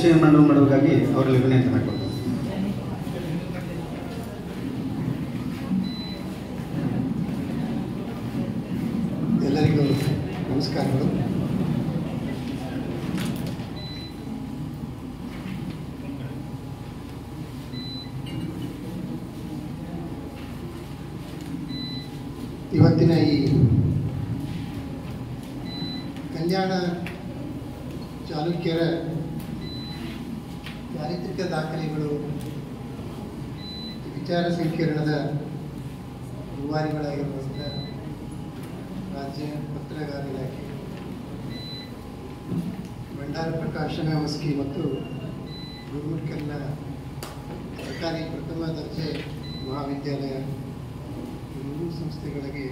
ವಿಷಯ ಮಾಡಬೇಕಾಗಿ ಅವರಲ್ಲಿ ವಿನಂತಿ ಮಾಡಿಕೊಡ್ತಾರೆ. ಎಲ್ಲರಿಗೂ ನಮಸ್ಕಾರಗಳು. ಇವತ್ತಿನ ಈ ಕಲ್ಯಾಣ ಚಾಲುಕ್ಯರ ಚಾರಿತ್ರಿಕ ದಾಖಲೆಗಳು ವಿಚಾರ ಸಂಕಿರಣದ ರೂವಾರಿಗಳಾಗಿರುವಂಥ ರಾಜ್ಯ ಪತ್ರಗಾರ ಇಲಾಖೆ, ಭಂಡಾರ ಪ್ರಕಾಶನ ಮಸ್ಕಿ ಮತ್ತು ಗುರುಮುಟ್ಕಲ್ನ ಸರ್ಕಾರಿ ಪ್ರಥಮ ದರ್ಜೆ ಮಹಾವಿದ್ಯಾಲಯ ಮೂರು ಸಂಸ್ಥೆಗಳಿಗೆ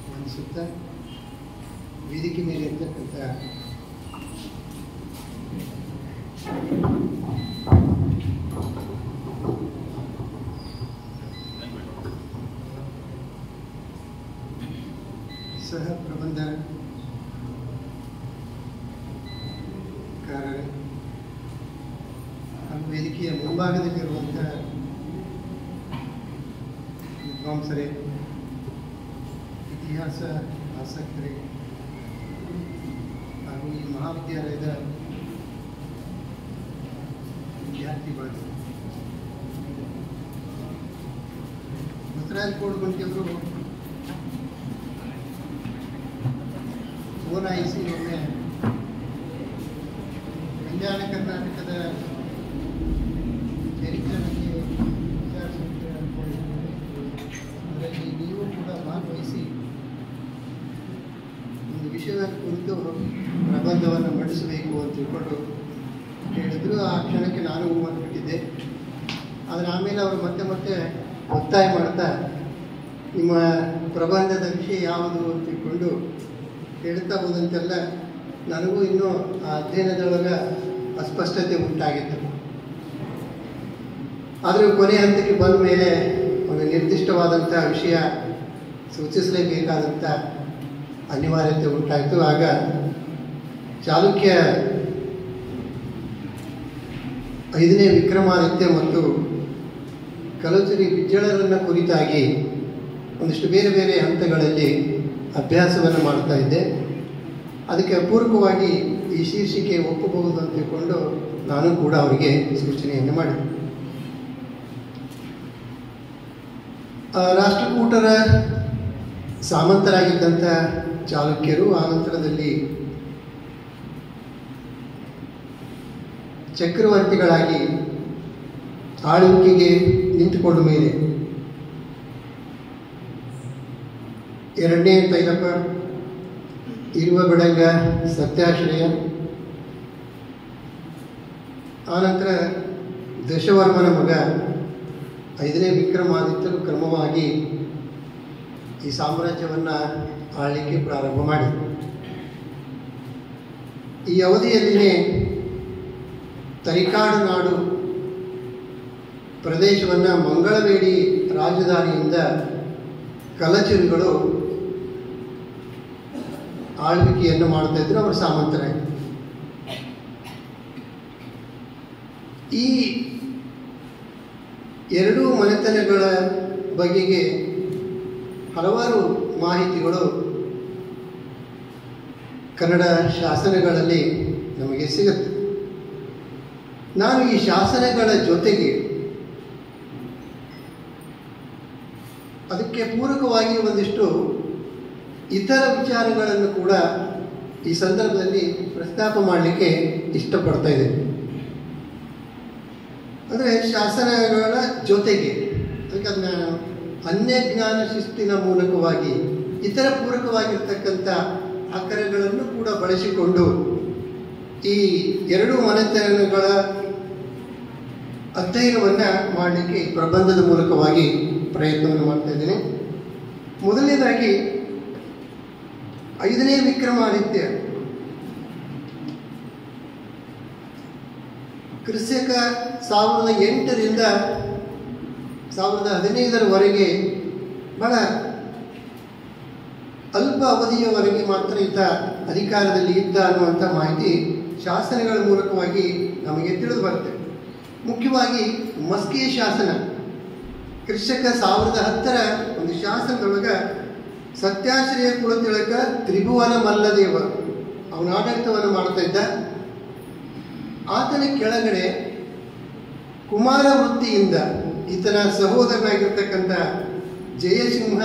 ವಂದಿಸುತ್ತಾ ವೇದಿಕೆ ಮೇಲೆ ಇರ್ತಕ್ಕಂಥ ಸಹ ಪ್ರಬಂಧಕಾರರೇ ಹಾಗೂ ವೇದಿಕೆಯ ಮುಂಭಾಗದಲ್ಲಿರುವಂಥ ವಿದ್ವಾಂಸರೇ, ಇತಿಹಾಸ ಆಸಕ್ತರೇ ಹಾಗೂ ಈ ಮಹಾವಿದ್ಯಾಲಯದ ವಿದ್ಯಾರ್ಥಿ ಬಳಗ, ಬಸವರಾಜ ಕೋಡ್ಗುಂಟಿಯವರು ಓಲೈಸಿ ಒಮ್ಮೆ ಕಲ್ಯಾಣ ಕರ್ನಾಟಕದ ಚರಿತ್ರೆ ಬಗ್ಗೆ ವಿಚಾರಿಸುತ್ತೆ ಅಂದ್ಕೊಂಡಿದ್ದಾರೆ. ಅದರಲ್ಲಿ ನೀವು ಕೂಡ ಭಾಗವಹಿಸಿ ಒಂದು ವಿಷಯದ ಕುರಿತು ಪ್ರಬಂಧವನ್ನು ಮಂಡಿಸಬೇಕು ಅಂತ ತಿಳ್ಕೊಂಡು ಹೇಳಿದ್ರು. ಆ ಕ್ಷಣಕ್ಕೆ ನಾನು ಮಾಡಿಬಿಟ್ಟಿದ್ದೆ. ಆದರೆ ಆಮೇಲೆ ಅವರು ಮತ್ತೆ ಒತ್ತಾಯ ಮಾಡ್ತಾ ನಿಮ್ಮ ಪ್ರಬಂಧದ ವಿಷಯ ಯಾವುದು ಅಂತ ತಿಳ್ಕೊಂಡು ಹೇಳ್ತಾ ಹೋದಂತೆಲ್ಲ ನನಗೂ ಇನ್ನೂ ಆ ಅಧ್ಯಯನದೊಳಗೆ ಅಸ್ಪಷ್ಟತೆ ಉಂಟಾಗಿತ್ತು. ಆದರೂ ಕೊನೆ ಹಂತಕ್ಕೆ ಬಂದ ಮೇಲೆ ಒಂದು ನಿರ್ದಿಷ್ಟವಾದಂಥ ವಿಷಯ ಸೂಚಿಸಲೇಬೇಕಾದಂಥ ಅನಿವಾರ್ಯತೆ ಉಂಟಾಯಿತು. ಆಗ ಚಾಲುಕ್ಯ 5ನೇ ವಿಕ್ರಮಾದಿತ್ಯ ಮತ್ತು ಕಲಚುರಿ ಬಿಜ್ಜಳರನ್ನು ಕುರಿತಾಗಿ ಒಂದಿಷ್ಟು ಬೇರೆ ಬೇರೆ ಹಂತಗಳಲ್ಲಿ ಅಭ್ಯಾಸವನ್ನು ಮಾಡ್ತಾ ಇದ್ದೆ. ಅದಕ್ಕೆ ಪೂರಕವಾಗಿ ಈ ಶೀರ್ಷಿಕೆ ಒಪ್ಪಬಹುದು ಅಂತ ತಿಳ್ಕೊಂಡು ನಾನು ಕೂಡ ಅವರಿಗೆ ಸೂಚನೆಯನ್ನು ಮಾಡಿದೆ. ರಾಷ್ಟ್ರಕೂಟರ ಸಾಮಂತರಾಗಿದ್ದಂಥ ಚಾಲುಕ್ಯರು ಆನಂತರದಲ್ಲಿ ಚಕ್ರವರ್ತಿಗಳಾಗಿ ಆಳ್ವಿಕೆಗೆ ನಿಂತುಕೊಂಡ ಮೇಲೆ 2ನೇ ತೈಲಪ, ಇರುವ ಬಿಡಂಗ, ಸತ್ಯಾಶ್ರಯ, ಆನಂತರ ದಶವರ್ಮನ ಮಗ 5ನೇ ವಿಕ್ರಮಾದಿತ್ಯರು ಕ್ರಮವಾಗಿ ಈ ಸಾಮ್ರಾಜ್ಯವನ್ನು ಆಳಲಿಕ್ಕೆ ಪ್ರಾರಂಭ ಮಾಡಿದರು. ಈ ಅವಧಿಯಲ್ಲಿಯೇ ತರಿಕಾಡು ನಾಡು ಪ್ರದೇಶವನ್ನು ಮಂಗಳವೇಡಿ ರಾಜಧಾನಿಯಿಂದ ಕಲಚುರಿಗಳು ಆಳ್ವಿಕೆಯನ್ನು ಮಾಡ್ತಾ ಇದ್ರು. ಅವರು ಸಾಮಂತರಾಗಿ ಈ ಎರಡೂ ಮನೆತನಗಳ ಬಗೆಗೆ ಹಲವಾರು ಮಾಹಿತಿಗಳು ಕನ್ನಡ ಶಾಸನಗಳಲ್ಲಿ ನಮಗೆ ಸಿಗುತ್ತೆ. ನಾನು ಈ ಶಾಸನಗಳ ಜೊತೆಗೆ ಅದಕ್ಕೆ ಪೂರಕವಾಗಿ ಒಂದಿಷ್ಟು ಇತರ ವಿಚಾರಗಳನ್ನು ಕೂಡ ಈ ಸಂದರ್ಭದಲ್ಲಿ ಪ್ರಸ್ತಾಪ ಮಾಡಲಿಕ್ಕೆ ಇಷ್ಟಪಡ್ತಾ ಇದ್ದೇನೆ. ಅಂದರೆ ಶಾಸನಗಳ ಜೊತೆಗೆ ಅದಕ್ಕೆ ಅದನ್ನ ಅನ್ಯಜ್ಞಾನ ಶಿಸ್ತಿನ ಮೂಲಕವಾಗಿ ಇತರ ಪೂರಕವಾಗಿರ್ತಕ್ಕಂಥ ಆಕರಗಳನ್ನು ಕೂಡ ಬಳಸಿಕೊಂಡು ಈ ಎರಡೂ ಮನೆತನಗಳ ಅಧ್ಯಯನವನ್ನು ಮಾಡಲಿಕ್ಕೆ ಪ್ರಬಂಧದ ಮೂಲಕವಾಗಿ ಪ್ರಯತ್ನವನ್ನು ಮಾಡ್ತಾ ಇದ್ದೇನೆ. ಮೊದಲನೇದಾಗಿ 5ನೇ ವಿಕ್ರಮಾದಿತ್ಯ ಕ್ರಿಸ್ತಕ 1008ರಿಂದ 1015ರವರೆಗೆ ಬಹಳ ಅಲ್ಪ ಅವಧಿಯವರೆಗೆ ಮಾತ್ರ ಈತ ಅಧಿಕಾರದಲ್ಲಿ ಇದ್ದ ಅನ್ನುವಂಥ ಮಾಹಿತಿ ಶಾಸನಗಳ ಮೂಲಕವಾಗಿ ನಮಗೆ ತಿಳಿದು ಬರುತ್ತೆ. ಮುಖ್ಯವಾಗಿ ಮಸ್ಕಿ ಶಾಸನ ಕ್ರಿಸ್ತಕ 1010 ಒಂದು ಶಾಸನದೊಳಗೆ ಸತ್ಯಾಶ್ರಯ ಕುಲತಿಳಕ ತ್ರಿಭುವನ ಮಲ್ಲದೇವ ಅವನ ಆಡಳಿತವನ್ನು ಮಾಡ್ತಾ ಇದ್ದ. ಆತನ ಕೆಳಗಡೆ ಕುಮಾರ ವೃತ್ತಿಯಿಂದ ಈತನ ಸಹೋದರನಾಗಿರ್ತಕ್ಕಂಥ ಜಯಸಿಂಹ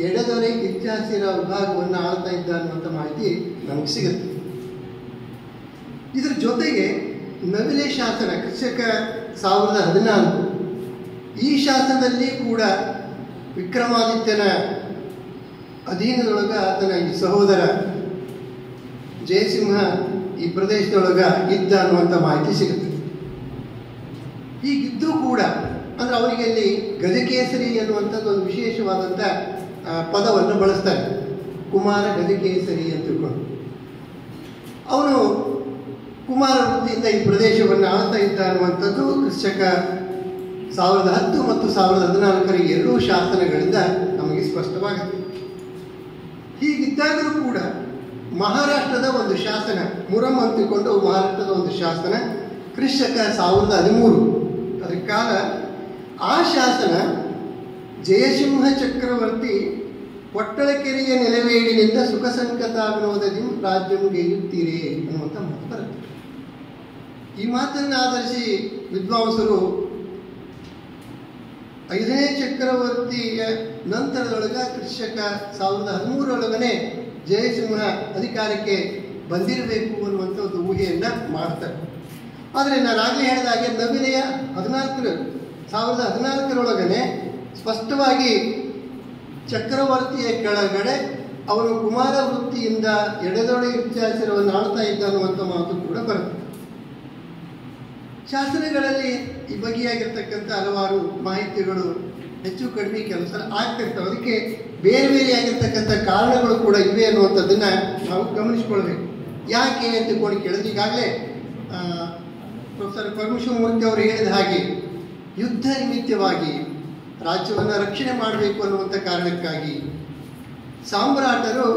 ಎಡದೊರೆ ಕಿಚ್ಚಾಸಿರ ವಿಭಾಗವನ್ನು ಆಳ್ತಾ ಇದ್ದ ಅನ್ನುವಂಥ ಮಾಹಿತಿ ನಮಗೆ ಸಿಗುತ್ತೆ. ಇದರ ಜೊತೆಗೆ ನವಿಲೆ ಶಾಸನ ಕ್ರಿಸ್ತಕ 1014 ಈ ಶಾಸನದಲ್ಲಿ ಕೂಡ ವಿಕ್ರಮಾದಿತ್ಯನ ಅಧೀನದೊಳಗ ಆತನ ಈ ಸಹೋದರ ಜಯಸಿಂಹ ಈ ಪ್ರದೇಶದೊಳಗ ಇದ್ದ ಅನ್ನುವಂಥ ಮಾಹಿತಿ ಸಿಗುತ್ತೆ. ಹೀಗಿದ್ದರೂ ಕೂಡ ಅಂದ್ರೆ ಅವರಿಗೆ ಅಲ್ಲಿ ಗಜಕೇಸರಿ ಅನ್ನುವಂಥದ್ದು ಒಂದು ವಿಶೇಷವಾದಂಥ ಪದವನ್ನು ಬಳಸ್ತಾರೆ. ಕುಮಾರ ಗಜಕೇಸರಿ ಅಂತ ತಿಳ್ಕೊಂಡು ಅವನು ಕುಮಾರ ವೃತ್ತಿಯಿಂದ ಈ ಪ್ರದೇಶವನ್ನು ಆಳ್ತಾ ಇದ್ದ ಅನ್ನುವಂಥದ್ದು ಕ್ರಿಸ್ತಕ 1010 ಮತ್ತು 1014 ಎರಡೂ ಶಾಸನಗಳಿಂದ ನಮಗೆ ಸ್ಪಷ್ಟವಾಗುತ್ತೆ. ಹೀಗಿದ್ದಾಗಲೂ ಕೂಡ ಮಹಾರಾಷ್ಟ್ರದ ಒಂದು ಶಾಸನ ಮುರಂ ಅಂತಿಕೊಂಡು ಮಹಾರಾಷ್ಟ್ರದ ಒಂದು ಶಾಸನ ಕ್ರಿಸ್ತಕ 1013 ಅದರ ಕಾಲ ಆ ಶಾಸನ ಜಯಸಿಂಹ ಚಕ್ರವರ್ತಿ ಪೊಟ್ಟಳಕೆರೆಯ ನೆಲವೇಡಿನಿಂದ ಸುಖ ಸಂಕತಾವಿನೋದದಿ ರಾಜ್ಯವು ಗೆಯುತ್ತೀರೇ ಅನ್ನುವಂಥ ಮಾತು ಬರುತ್ತೆ. ಈ ಮಾತನ್ನು ಆಧರಿಸಿ ವಿದ್ವಾಂಸರು 5ನೇ ಚಕ್ರವರ್ತಿಯ ನಂತರದೊಳಗ ಕ್ರಿಸ್ತಕ 1013 ಜಯಸಿಂಹ ಅಧಿಕಾರಕ್ಕೆ ಬಂದಿರಬೇಕು ಅನ್ನುವಂಥ ಒಂದು ಊಹೆಯನ್ನು ಮಾಡ್ತಾರೆ. ಆದರೆ ನಾನು ಆಗಲೇ ಹೇಳಿದ ಹಾಗೆ ನವಿಲೆಯ 1014 ಸ್ಪಷ್ಟವಾಗಿ ಚಕ್ರವರ್ತಿಯ ಕೆಳಗಡೆ ಅವನು ಕುಮಾರ ವೃತ್ತಿಯಿಂದ ಎಡದೊಡೆ ಇತ್ಯಾಸರವನ್ನು ಆಳ್ತಾ ಇದ್ದ ಅನ್ನುವಂಥ ಮಾತು ಕೂಡ ಬರುತ್ತೆ. ಶಾಸನಗಳಲ್ಲಿ ಈ ಬಗೆಯಾಗಿರ್ತಕ್ಕಂಥ ಹಲವಾರು ಮಾಹಿತಿಗಳು ಹೆಚ್ಚು ಕಡಿಮೆ ಕೆಲವು ಸಲ ಆಗ್ತಿರ್ತವೆ. ಅದಕ್ಕೆ ಬೇರೆ ಬೇರೆಯಾಗಿರ್ತಕ್ಕಂಥ ಕಾರಣಗಳು ಕೂಡ ಇವೆ ಅನ್ನುವಂಥದ್ದನ್ನು ನಾವು ಗಮನಿಸ್ಕೊಳ್ಬೇಕು. ಯಾಕೆ ಅಂತ ಕೇಳಿದ್ರೆ ಈಗಾಗಲೇ ಪ್ರೊಫೆಸರ್ ಪರಮೇಶ್ವರಮೂರ್ತಿ ಅವರು ಹೇಳಿದ ಹಾಗೆ ಯುದ್ಧ ನಿಮಿತ್ತವಾಗಿ ರಾಜ್ಯವನ್ನು ರಕ್ಷಣೆ ಮಾಡಬೇಕು ಅನ್ನುವಂಥ ಕಾರಣಕ್ಕಾಗಿ ಸಾಮ್ರಾಟರು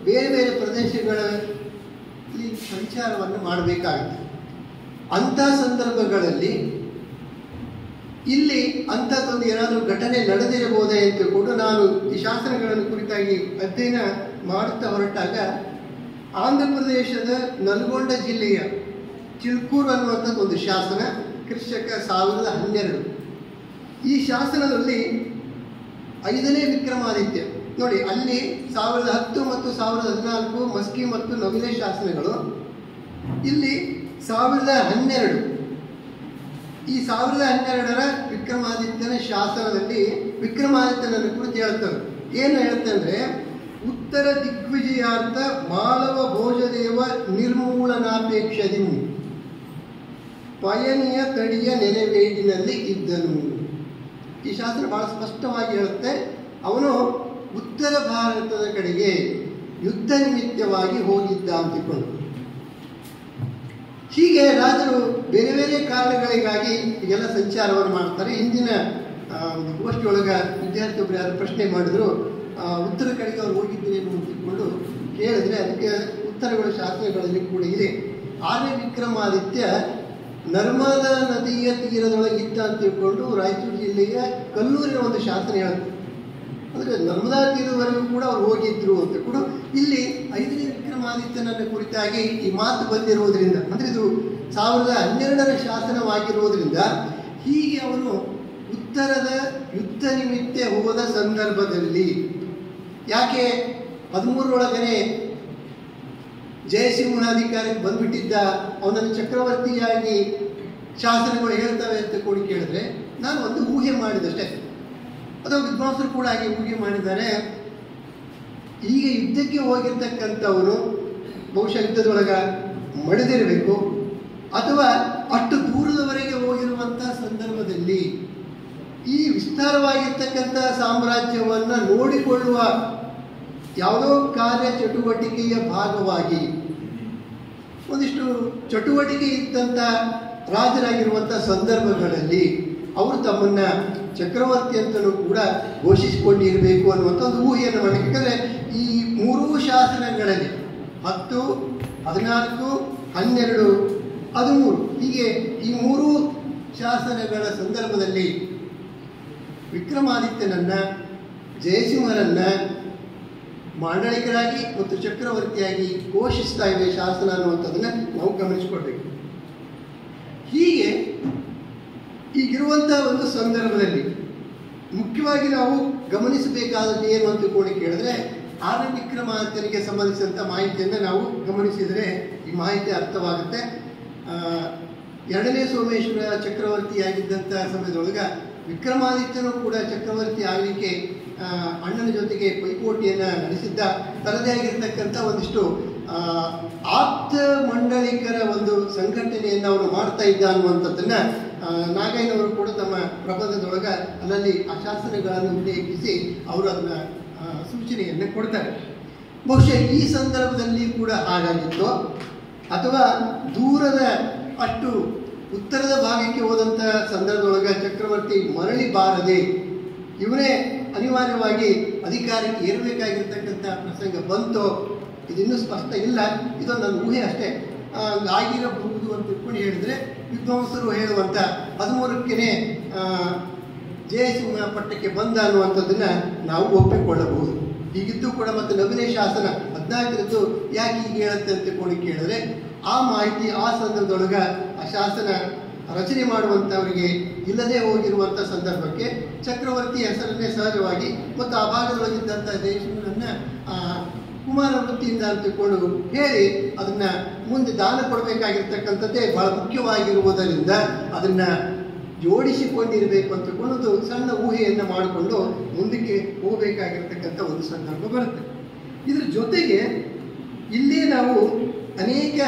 ಬೇರೆ ಬೇರೆ ಪ್ರದೇಶಗಳಲ್ಲಿ ಸಂಚಾರವನ್ನು ಮಾಡಬೇಕಾಗುತ್ತೆ. ಅಂಥ ಸಂದರ್ಭಗಳಲ್ಲಿ ಇಲ್ಲಿ ಅಂಥದ್ದೊಂದು ಏನಾದರೂ ಘಟನೆ ನಡೆದಿರಬಹುದೇ ಅಂತ ತಿಳ್ಕೊಂಡು ನಾನು ಈ ಶಾಸನಗಳನ್ನು ಕುರಿತಾಗಿ ಅಧ್ಯಯನ ಮಾಡುತ್ತಾ ಹೊರಟಾಗ ಆಂಧ್ರ ಪ್ರದೇಶದ ನಲ್ಗೊಂಡ ಜಿಲ್ಲೆಯ ಚಿಲ್ಕೂರು ಅನ್ನುವಂಥದ್ದು ಒಂದು ಶಾಸನ ಕ್ರಿಸ್ತಕ 1012 ಈ ಶಾಸನದಲ್ಲಿ 5ನೇ ವಿಕ್ರಮಾದಿತ್ಯ ನೋಡಿ ಅಲ್ಲಿ 1010 ಮತ್ತು 1014 ಮಸ್ಕಿ ಮತ್ತು ನವಿಲೆ ಶಾಸನಗಳು, ಇಲ್ಲಿ 1012 ಈ 1012 ವಿಕ್ರಮಾದಿತ್ಯನ ಶಾಸನದಲ್ಲಿ ವಿಕ್ರಮಾದಿತ್ಯನನ್ನು ಕುರಿತು ಹೇಳ್ತಾರೆ. ಏನು ಹೇಳ್ತಾರೆ ಅಂದರೆ ಉತ್ತರ ದಿಗ್ವಿಜಯಾರ್ಥ ಮಾಳವ ಭೋಜದೇವ ನಿರ್ಮೂಲನಾಪೇಕ್ಷದಿ ಪಯನಿಯ ತಡಿಯ ನೆಲೆವೇಡಿನಲ್ಲಿ ಇದ್ದನು. ಈ ಶಾಸನ ಬಹಳ ಸ್ಪಷ್ಟವಾಗಿ ಹೇಳುತ್ತೆ ಅವನು ಉತ್ತರ ಭಾರತದ ಕಡೆಗೆ ಯುದ್ಧ ನಿಮಿತ್ತವಾಗಿ ಹೋಗಿದ್ದ ಅಂತಿಕೊಂಡು. ಹೀಗೆ ರಾಜರು ಬೇರೆ ಬೇರೆ ಕಾರಣಗಳಿಗಾಗಿ ಈಗೆಲ್ಲ ಸಂಚಾರವನ್ನು ಮಾಡ್ತಾರೆ. ಹಿಂದಿನ ಒಂದು ಗೋಷ್ಠಿಯೊಳಗೆ ವಿದ್ಯಾರ್ಥಿಯೊಬ್ಬರು ಯಾರು ಪ್ರಶ್ನೆ ಮಾಡಿದ್ರು, ಉತ್ತರ ಕಡೆಗೆ ಅವ್ರು ಹೋಗಿದ್ದೇನೆ ಅಂತಿಕೊಂಡು ಕೇಳಿದ್ರೆ ಅದಕ್ಕೆ ಉತ್ತರಗಳು ಶಾಸನಗಳಲ್ಲಿ ಕೂಡ ಇದೆ. 6ನೇ ವಿಕ್ರಮಾದಿತ್ಯ ನರ್ಮದಾ ನದಿಯ ತೀರದೊಳಗಿದ್ದ ಅಂತ ತಿಳ್ಕೊಂಡು ರಾಯಚೂರು ಜಿಲ್ಲೆಯ ಕಲ್ಲೂರಿನ ಒಂದು ಶಾಸನ ಹೇಳುತ್ತೆ. ಅಂದರೆ ನರ್ಮದಾ ತೀರದವರೆಗೂ ಕೂಡ ಅವ್ರು ಹೋಗಿದ್ರು ಅಂತ ಕೂಡ ಇಲ್ಲಿ 5ನೇ ವಿಕ್ರಮಾದಿತ್ಯನನ್ನು ಕುರಿತಾಗಿ ಈ ಮಾತು ಬಂದಿರುವುದರಿಂದ, ಅಂದರೆ ಇದು 1012 ಶಾಸನವಾಗಿರುವುದರಿಂದ ಹೀಗೆ ಅವನು ಉತ್ತರದ ಯುದ್ಧ ನಿಮಿತ್ತ ಹೋದ ಸಂದರ್ಭದಲ್ಲಿ ಯಾಕೆ 13 ಜಯಸಿಂಹನ ಅಧಿಕಾರಕ್ಕೆ ಬಂದ್ಬಿಟ್ಟಿದ್ದ, ಅವನನ್ನು ಚಕ್ರವರ್ತಿಯಾಗಿ ಶಾಸನಗಳು ಹೇಳ್ತವೆ ಅಂತ ಕೂಡ ಕೇಳಿದ್ರೆ ನಾನು ಒಂದು ಊಹೆ ಮಾಡಿದಷ್ಟೇ. ಅದು ವಿದ್ವಾಂಸರು ಕೂಡ ಹಾಗೆ ಊಹೆ ಮಾಡಿದ್ದಾರೆ. ಈಗ ಯುದ್ಧಕ್ಕೆ ಹೋಗಿರ್ತಕ್ಕಂಥವನು ಬಹುಶಃ ಯುದ್ಧದೊಳಗೆ ಮಡಿದಿರಬೇಕು, ಅಥವಾ ಅಷ್ಟು ದೂರದವರೆಗೆ ಹೋಗಿರುವಂಥ ಸಂದರ್ಭದಲ್ಲಿ ಈ ವಿಸ್ತಾರವಾಗಿರ್ತಕ್ಕಂಥ ಸಾಮ್ರಾಜ್ಯವನ್ನು ನೋಡಿಕೊಳ್ಳುವ ಯಾವುದೋ ಕಾರ್ಯ ಚಟುವಟಿಕೆಯ ಭಾಗವಾಗಿ ಒಂದಿಷ್ಟು ಚಟುವಟಿಕೆ ಇದ್ದಂಥ ರಾಜರಾಗಿರುವಂಥ ಸಂದರ್ಭಗಳಲ್ಲಿ ಅವರು ತಮ್ಮನ್ನು ಚಕ್ರವರ್ತಿ ಅಂತಲೂ ಕೂಡ ಘೋಷಿಸಿಕೊಂಡಿರಬೇಕು ಅನ್ನುವಂಥ ಒಂದು ಊಹೆಯನ್ನು ಮಾಡಲಿಕ್ಕೆ. ಯಾಕಂದರೆ ಈ 3 ಶಾಸನಗಳಲ್ಲಿ 10, 14 12, 13 ಹೀಗೆ ಈ 3 ಶಾಸನಗಳ ಸಂದರ್ಭದಲ್ಲಿ ವಿಕ್ರಮಾದಿತ್ಯನನ್ನ, ಜಯಸಿಂಹರನ್ನ ಮಾಂಡಳಿಕರಾಗಿ ಮತ್ತು ಚಕ್ರವರ್ತಿಯಾಗಿ ಘೋಷಿಸ್ತಾ ಇವೆ ಶಾಸನ ಅನ್ನುವಂಥದ್ದನ್ನು ನಾವು ಗಮನಿಸಿಕೊಳ್ಬೇಕು. ಹೀಗೆ ಈಗಿರುವಂತಹ ಒಂದು ಸಂದರ್ಭದಲ್ಲಿ ಮುಖ್ಯವಾಗಿ ನಾವು ಗಮನಿಸಬೇಕಾದದ್ದು ಏನು ಅಂತ ಕೇಳಿದ್ರೆ, ಆರ್ಯ ವಿಕ್ರಮಾದಿತ್ಯನಿಗೆ ಸಂಬಂಧಿಸಿದಂಥ ಮಾಹಿತಿಯನ್ನು ನಾವು ಗಮನಿಸಿದರೆ ಈ ಮಾಹಿತಿ ಅರ್ಥವಾಗುತ್ತೆ. 2ನೇ ಸೋಮೇಶ್ವರ ಚಕ್ರವರ್ತಿಯಾಗಿದ್ದಂಥ ಸಮಯದೊಳಗೆ ವಿಕ್ರಮಾದಿತ್ಯನೂ ಕೂಡ ಚಕ್ರವರ್ತಿ ಆಗಲಿಕ್ಕೆ ಅಣ್ಣನ ಜೊತೆಗೆ ಪೈಪೋಟಿಯನ್ನು ನಡೆಸಿದ್ದ. ತನ್ನದೇ ಆಗಿರ್ತಕ್ಕಂಥ ಒಂದಿಷ್ಟು ಆಪ್ತ ಮಂಡಳಿಕರ ಒಂದು ಸಂಘಟನೆಯನ್ನು ಅವನು ಮಾಡ್ತಾ ಇದ್ದ ಅನ್ನುವಂಥದ್ದನ್ನು ನಾಗಯ್ಯನವರು ಕೂಡ ತಮ್ಮ ಪ್ರಬಂಧದೊಳಗೆ ಅಲ್ಲಲ್ಲಿ ಆ ಶಾಸನಗಳನ್ನು ಉಲ್ಲೇಖಿಸಿ ಅವರು ಅದನ್ನು ಸೂಚನೆಯನ್ನು ಕೊಡ್ತಾರೆ. ಬಹುಶಃ ಈ ಸಂದರ್ಭದಲ್ಲಿ ಕೂಡ ಹಾಗಾಗಿತ್ತು, ಅಥವಾ ದೂರದ ಅಷ್ಟು ಉತ್ತರದ ಭಾಗಕ್ಕೆ ಹೋದಂಥ ಸಂದರ್ಭದೊಳಗೆ ಚಕ್ರವರ್ತಿ ಮರಳಿ ಬಾರದೆ ಇವನೇ ಅನಿವಾರ್ಯವಾಗಿ ಅಧಿಕಾರಕ್ಕೆ ಏರಬೇಕಾಗಿರ್ತಕ್ಕಂಥ ಪ್ರಸಂಗ ಬಂತು, ಇದಿನ್ನೂ ಸ್ಪಷ್ಟ ಇಲ್ಲ, ಇದೊಂದು ನನ್ನ ಊಹೆ ಅಷ್ಟೇ, ಆಗಿರಬಹುದು ಅಂತ ತಿಳ್ಕೊಂಡು ಹೇಳಿದ್ರೆ ವಿದ್ವಾಂಸರು ಹೇಳುವಂಥ 13ಕ್ಕೆ ಜಯಸಿಂಹ ಪಟ್ಟಕ್ಕೆ ಬಂದ ಅನ್ನುವಂಥದ್ದನ್ನು ನಾವು ಒಪ್ಪಿಕೊಳ್ಳಬಹುದು. ಹೀಗಿದ್ದು ಕೂಡ ಮತ್ತು ನವೀನ ಶಾಸನ 14ರದ್ದು ಯಾಕೆ ಹೀಗೆ ಹೇಳುತ್ತೆ ಅಂತ ತಿಳ್ಕೊಂಡು ಕೇಳಿದ್ರೆ, ಆ ಮಾಹಿತಿ ಆ ಸಂದರ್ಭದೊಳಗೆ ಆ ಶಾಸನ ರಚನೆ ಮಾಡುವಂಥವರಿಗೆ ಇಲ್ಲದೆ ಹೋಗಿರುವಂಥ ಸಂದರ್ಭಕ್ಕೆ ಚಕ್ರವರ್ತಿ ಹೆಸರನ್ನೇ ಸಹಜವಾಗಿ ಮತ್ತು ಆ ಭಾಗದೊಳಗಿದ್ದಂಥ ಜಯಸಿಂಹನನ್ನು ಕುಮಾರ ವೃತ್ತಿಯಿಂದ ಅಂತ ತಿಳ್ಕೊಂಡು ಹೇಳಿ ಅದನ್ನು ಮುಂದೆ ದಾನ ಕೊಡಬೇಕಾಗಿರ್ತಕ್ಕಂಥದ್ದೇ ಬಹಳ ಮುಖ್ಯವಾಗಿರುವುದರಿಂದ ಅದನ್ನು ಜೋಡಿಸಿಕೊಂಡಿರಬೇಕು ಅಂತ ತಿಳ್ಕೊಂಡು ಸಣ್ಣ ಊಹೆಯನ್ನು ಮಾಡಿಕೊಂಡು ಮುಂದಕ್ಕೆ ಹೋಗಬೇಕಾಗಿರ್ತಕ್ಕಂಥ ಒಂದು ಸಂದರ್ಭ ಬರುತ್ತೆ. ಇದರ ಜೊತೆಗೆ ಇಲ್ಲಿ ನಾವು ಅನೇಕ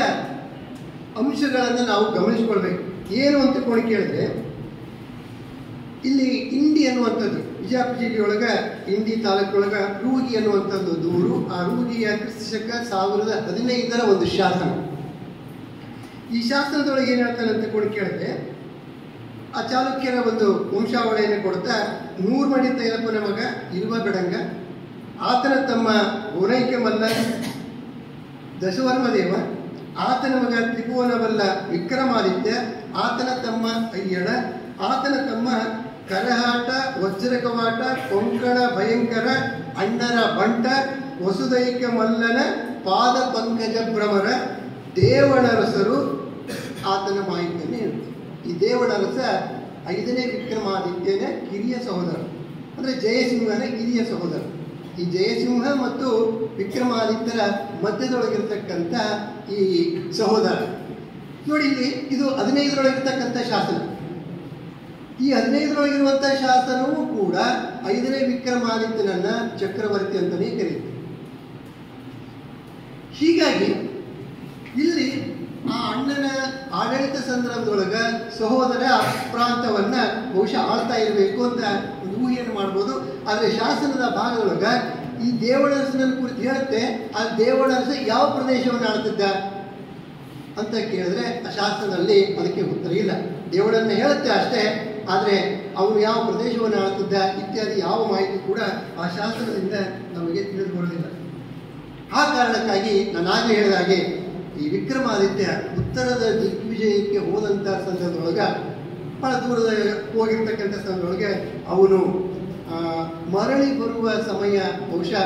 ಅಂಶಗಳನ್ನು ನಾವು ಗಮನಿಸ್ಕೊಳ್ಬೇಕು. ಏನು ಅಂತ ತಿಳ್ಕೊಂಡು ಕೇಳಿದ್ರೆ, ಇಲ್ಲಿ ಇಂಡಿ ಅನ್ನುವಂಥದ್ದು ವಿಜಯಪುರ ಜಿಲ್ಲೆಯೊಳಗೆ ಇಂಡಿ ತಾಲೂಕೊಳಗೆ ರೂಗಿ ಅನ್ನುವಂಥದ್ದು ದೂರು. ಆ ರೂಗಿಯ ಕ್ರಿಸ್ತಶಕ 1015ರ ಒಂದು ಶಾಸನ. ಈ ಶಾಸನದೊಳಗೆ ಏನು ಹೇಳ್ತಾನೆ ಅಂತ ತಿಳ್ಕೊಂಡು ಕೇಳಿದ್ರೆ, ಆ ಚಾಲುಕ್ಯರ ಒಂದು ವಂಶಾವಳಿಯನ್ನು ಕೊಡ್ತಾ, 100 ಮಡಿ ತೈಲಪ್ಪನ ಮಗ ಇರುವ ಬೆಡಂಗ, ಆತನ ತಮ್ಮ ಗೋರೈಕೆ ಮಲ್ಲ ದಶವರ್ಮದೇವ, ಆತನ ಮಗ ತ್ರಿಭುವನವಲ್ಲ ವಿಕ್ರಮಾದಿತ್ಯ, ಆತನ ತಮ್ಮ ಅಯ್ಯಣ, ಆತನ ತಮ್ಮ ಕರಹಾಟ ವಜ್ರಕವಾಟ ಕೊಂಕಣ ಭಯಂಕರ ಅಣ್ಣರ ಬಂಟ ವಸುದೈಕ ಮಲ್ಲನ ಪಾದ ಪಂಕಜ ಭ್ರಮರ ದೇವಣರಸರು ಆತನ ಮಾಹಿತಿಯನ್ನು ಹೇಳ್ತಾರೆ. ಈ ದೇವಣರಸ 5ನೇ ವಿಕ್ರಮಾದಿತ್ಯನ ಕಿರಿಯ ಸಹೋದರ, ಅಂದರೆ ಜಯಸಿಂಹನ ಕಿರಿಯ ಸಹೋದರ. ಈ ಜಯಸಿಂಹ ಮತ್ತು ವಿಕ್ರಮಾದಿತ್ಯರ ಮಧ್ಯದೊಳಗಿರ್ತಕ್ಕಂಥ ಈ ಸಹೋದರ ನೋಡಿ, ಇಲ್ಲಿ ಇದು 15ರೊಳಗಿರ್ತಕ್ಕಂಥ ಶಾಸನ. ಈ 15ರೊಳಗಿರುವಂಥ ಶಾಸನವೂ ಕೂಡ 5ನೇ ವಿಕ್ರಮಾದಿತ್ಯನನ್ನ ಚಕ್ರವರ್ತಿ ಅಂತಲೇ ಕರೀತಾರೆ. ಹೀಗಾಗಿ ಇಲ್ಲಿ ಆ ಅಣ್ಣನ ಆಡಳಿತ ಸಂದರ್ಭದೊಳಗೆ ಸಹೋದರ ಪ್ರಾಂತವನ್ನ ಬಹುಶಃ ಆಳ್ತಾ ಇರಬೇಕು ಅಂತ ಒಂದು ಊಹೆಯನ್ನು ಮಾಡ್ಬೋದು. ಆದರೆ ಶಾಸನದ ಭಾಗದೊಳಗೆ ಈ ದೇವಣರಸನ ಕುರಿತು ಹೇಳುತ್ತೆ, ಆ ದೇವಣರಸ ಯಾವ ಪ್ರದೇಶವನ್ನು ಆಳ್ತಿದ್ದ ಅಂತ ಕೇಳಿದ್ರೆ ಆ ಶಾಸನದಲ್ಲಿ ಅದಕ್ಕೆ ಉತ್ತರ ಇಲ್ಲ. ದೇವಳನ್ನ ಹೇಳುತ್ತೆ ಅಷ್ಟೇ, ಆದರೆ ಅವನು ಯಾವ ಪ್ರದೇಶವನ್ನು ಆಳ್ತಿದ್ದ ಇತ್ಯಾದಿ ಯಾವ ಮಾಹಿತಿ ಕೂಡ ಆ ಶಾಸನದಿಂದ ನಮಗೆ ತಿಳಿದುಕೊಳ್ಳಲಿಲ್ಲ. ಆ ಕಾರಣಕ್ಕಾಗಿ ನಾನು ಆಗಲೇ ಹೇಳಿದ ಹಾಗೆ ಈ ವಿಕ್ರಮಾದಿತ್ಯ ಉತ್ತರದ ದಿಗ್ವಿಜಯಕ್ಕೆ ಹೋದಂಥ ಸಂದರ್ಭದೊಳಗೆ, ಬಹಳ ದೂರದ ಹೋಗಿರ್ತಕ್ಕಂಥ ಸಂದರ್ಭದೊಳಗೆ ಅವನು ಮರಳಿ ಬರುವ ಸಮಯ ಬಹುಶಃ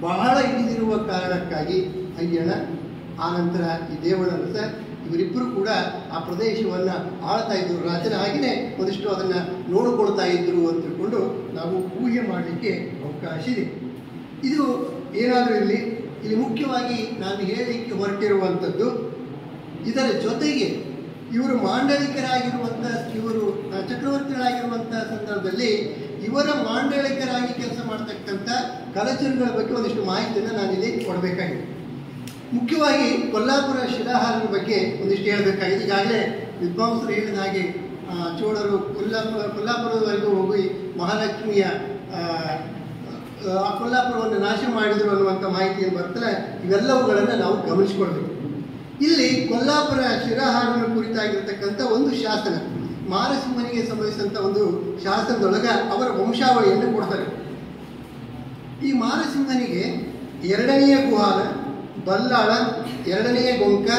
ಬಹಳ ಹಿಡಿದಿರುವ ಕಾರಣಕ್ಕಾಗಿ ಅಯ್ಯಣ, ಆನಂತರ ಈ ದೇವಣರಸ ಇವರಿಬ್ಬರು ಕೂಡ ಆ ಪ್ರದೇಶವನ್ನು ಆಳ್ತಾ ಇದ್ರು. ರಾಜನ ಹಾಗೆಯೇ ಒಂದಿಷ್ಟು ಅದನ್ನು ನೋಡಿಕೊಳ್ತಾ ಇದ್ರು ಅಂತ ತಿಳ್ಕೊಂಡು ನಾವು ಊಹೆ ಮಾಡಲಿಕ್ಕೆ ಅವಕಾಶ ಇದೆ. ಇದು ಏನಾದರೂ ಇಲ್ಲಿ ಮುಖ್ಯವಾಗಿ ನಾನು ಹೇಳಲಿಕ್ಕೆ ಹೊರಟಿರುವಂಥದ್ದು, ಇದರ ಜೊತೆಗೆ ಇವರು ಮಾಂಡಳಿಕರಾಗಿರುವಂಥ, ಇವರು ಚಕ್ರವರ್ತಿಗಳಾಗಿರುವಂಥ ಸಂದರ್ಭದಲ್ಲಿ ಇವರ ಮಾಂಡಳಿಕರಾಗಿ ಕೆಲಸ ಮಾಡ್ತಕ್ಕಂಥ ಕಲಚರುಗಳ ಬಗ್ಗೆ ಒಂದಿಷ್ಟು ಮಾಹಿತಿಯನ್ನು ನಾನಿಲ್ಲಿ ಕೊಡಬೇಕಾಗಿದೆ. ಮುಖ್ಯವಾಗಿ ಕೊಲ್ಲಾಪುರ ಶಿಲಾಹಾರರ ಬಗ್ಗೆ ಒಂದಿಷ್ಟು ಹೇಳಬೇಕಾಗಿದೆ. ಈಗಾಗಲೇ ವಿದ್ವಾಂಸರು ಹೇಳಿದ ಹಾಗೆ ಚೋಳರು ಕೊಲ್ಲಾಪುರದವರೆಗೂ ಹೋಗಿ ಮಹಾಲಕ್ಷ್ಮಿಯ ಕೊಲ್ಲಾಪುರವನ್ನು ನಾಶ ಮಾಡಿದರು ಅನ್ನುವಂಥ ಮಾಹಿತಿಯನ್ನು ಬರ್ತಾರೆ. ಇವೆಲ್ಲವುಗಳನ್ನು ನಾವು ಗಮನಿಸಿಕೊಳ್ಬೇಕು. ಇಲ್ಲಿ ಕೊಲ್ಲಾಪುರ ಶಿಲಾಹಾರನ ಕುರಿತಾಗಿರ್ತಕ್ಕಂಥ ಒಂದು ಶಾಸನ, ಮಾರಸಿಂಹನಿಗೆ ಸಂಬಂಧಿಸಿದಂಥ ಒಂದು ಶಾಸನದೊಳಗೆ ಅವರ ವಂಶಾವಳಿಯನ್ನು ಕೊಡ್ತಾರೆ. ಈ ಮಾರಸಿಂಹನಿಗೆ 2ನೆಯ ಕುಹಾಲ, ಬಲ್ಲಾಳ, ಎರಡನೆಯ ಗೊಂಕ,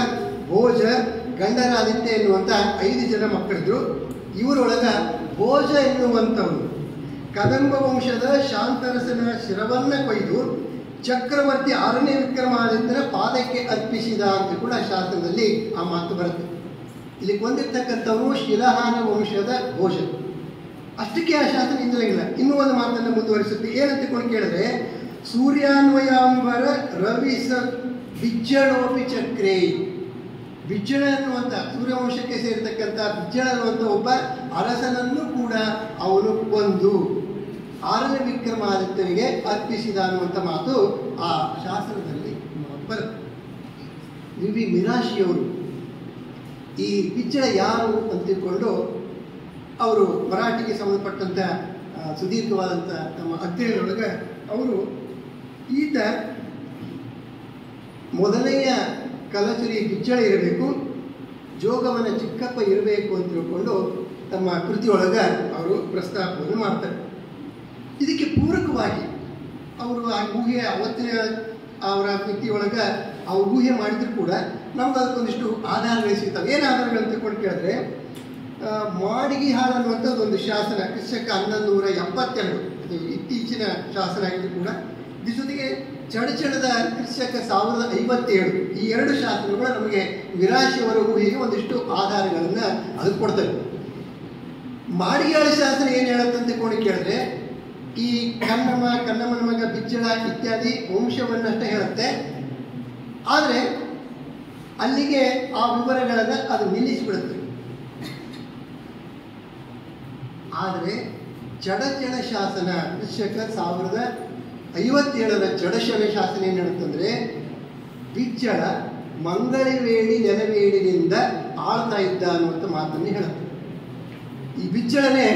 ಭೋಜ, ಗಂಡರಾದಿತ್ಯ ಎನ್ನುವಂಥ 5 ಜನ ಮಕ್ಕಳಿದ್ರು. ಇವರೊಳಗ ಭೋಜ ಎನ್ನುವಂಥವನು ಕದಂಬ ವಂಶದ ಶಾಂತರಸನ ಶಿರವನ್ನ ಕೊಯ್ದು ಚಕ್ರವರ್ತಿ 6ನೇ ವಿಕ್ರಮಾದಿತ್ಯನ ಪಾದಕ್ಕೆ ಅರ್ಪಿಸಿದ ಅಂತ ಕೂಡ ಶಾಸ್ತ್ರದಲ್ಲಿ ಆ ಮಾತು ಬರುತ್ತೆ. ಇಲ್ಲಿ ಕೊಂದಿರ್ತಕ್ಕಂಥವನು ಶಿಲಹಾನ ವಂಶದ ಭೋಜ. ಅಷ್ಟಕ್ಕೆ ಆ ಶಾಸ್ತ್ರ ನಿಂದಲಿಲ್ಲ. ಇನ್ನೂ ಒಂದು ಮಾತನ್ನು ಮುಂದುವರಿಸುತ್ತೆ. ಏನಂತ ಕೇಳಿದ್ರೆ, ಸೂರ್ಯಾನ್ವಯಾಂಬರ ರವಿಸ ಬಿಜ್ಜಳೋಪಿ ಚಕ್ರೇ. ಬಿಜ್ಜಳ ಅನ್ನುವಂಥ ಸೂರ್ಯವಂಶಕ್ಕೆ ಸೇರಿರ್ತಕ್ಕಂಥ ಬಿಜ್ಜಳ ಅನ್ನುವಂಥ ಒಬ್ಬ ಅರಸನನ್ನು ಕೂಡ ಅವನು ಕೊಂದು 6ನೇ ವಿಕ್ರಮಾದಿತ್ಯನಿಗೆ ಅರ್ಪಿಸಿದ ಅನ್ನುವಂಥ ಮಾತು ಆ ಶಾಸ್ತ್ರದಲ್ಲಿ ಬರುತ್ತೆ. ವಿ ಮಿರಾಶಿಯವರು ಈ ಬಿಜ್ಜಳ ಯಾರು ಅಂತ ತಿಳ್ಕೊಂಡು ಅವರು ಮರಾಠಿಗೆ ಸಂಬಂಧಪಟ್ಟಂಥ ಸುದೀರ್ಘವಾದಂಥ ತಮ್ಮ ಅಧ್ಯಯನದೊಳಗೆ ಅವರು ಈತ ಮೊದಲನೆಯ ಕಲಚುರಿ ಬಿಜ್ಜಳ ಇರಬೇಕು, ಜೋಗವನ ಚಿಕ್ಕಪ್ಪ ಇರಬೇಕು ಅಂತ ತಿಳ್ಕೊಂಡು ತಮ್ಮ ಕೃತಿಯೊಳಗೆ ಅವರು ಪ್ರಸ್ತಾಪವನ್ನು ಮಾಡ್ತಾರೆ. ಇದಕ್ಕೆ ಪೂರಕವಾಗಿ ಅವರು ಆ ಊಹೆ ಅವತ್ತಿನ ಅವರ ಕೃತಿಯೊಳಗೆ ಆ ಊಹೆ ಮಾಡಿದ್ರು ಕೂಡ ನಮ್ಗೆ ಅದಕ್ಕೊಂದಿಷ್ಟು ಆಧಾರಗಳು ಸಿಗ್ತವೆ. ಏನು ಆಧಾರಗಳು ಅಂತ ತಿಳ್ಕೊಂಡು ಕೇಳಿದ್ರೆ, ಮಾಡಿಗಿ ಹಾಳು ಅನ್ನುವಂಥದ್ದು ಒಂದು ಶಾಸನ ಕ್ರಿಸ್ತಕ 1172, ಅದು ಇತ್ತೀಚಿನ ಶಾಸನ ಆಗಿದ್ರು ಕೂಡ. ಇದ್ರ ಜೊತೆಗೆ ಚಡಚಣದ ಕ್ರಿಸ್ತಕ 1057, ಈ 2 ಶಾಸನಗಳು ನಮಗೆ ವಿರಾಶಿಯವರ ಊಹೆಗೆ ಒಂದಿಷ್ಟು ಆಧಾರಗಳನ್ನು ಅದು ಕೊಡ್ತವೆ. ಮಾಡಿಯಾಳ ಶಾಸನ ಏನು ಹೇಳುತ್ತಂತ ತಿಳ್ಕೊಂಡು ಕೇಳಿದ್ರೆ, ಈ ಕನ್ನಮ್ಮನ ಮಗ ಬಿಜ್ಜಳ ಇತ್ಯಾದಿ ವಂಶವನ್ನಷ್ಟೇ ಹೇಳುತ್ತೆ. ಆದರೆ ಅಲ್ಲಿಗೆ ಆ ವಿವರಗಳನ್ನು ಅದು ನಿಲ್ಲಿಸಿಬಿಡುತ್ತೆ. ಆದರೆ ಚಡಚಣ ಶಾಸನ ಕ್ರಿಸ್ತಕ 1057ರ ಚಡಚಣ ಶಾಸನ ಏನು ಹೇಳುತ್ತಂದ್ರೆ, ಬಿಜ್ಜಳ ಮಂಗಳಿವೇಳಿ ನೆಲವೇಳಿನಿಂದ ಆಳ್ತಾ ಇದ್ದ ಅನ್ನುವಂಥ ಮಾತನ್ನು ಹೇಳುತ್ತೆ. ಈ ಬಿಜ್ಜಳನೇ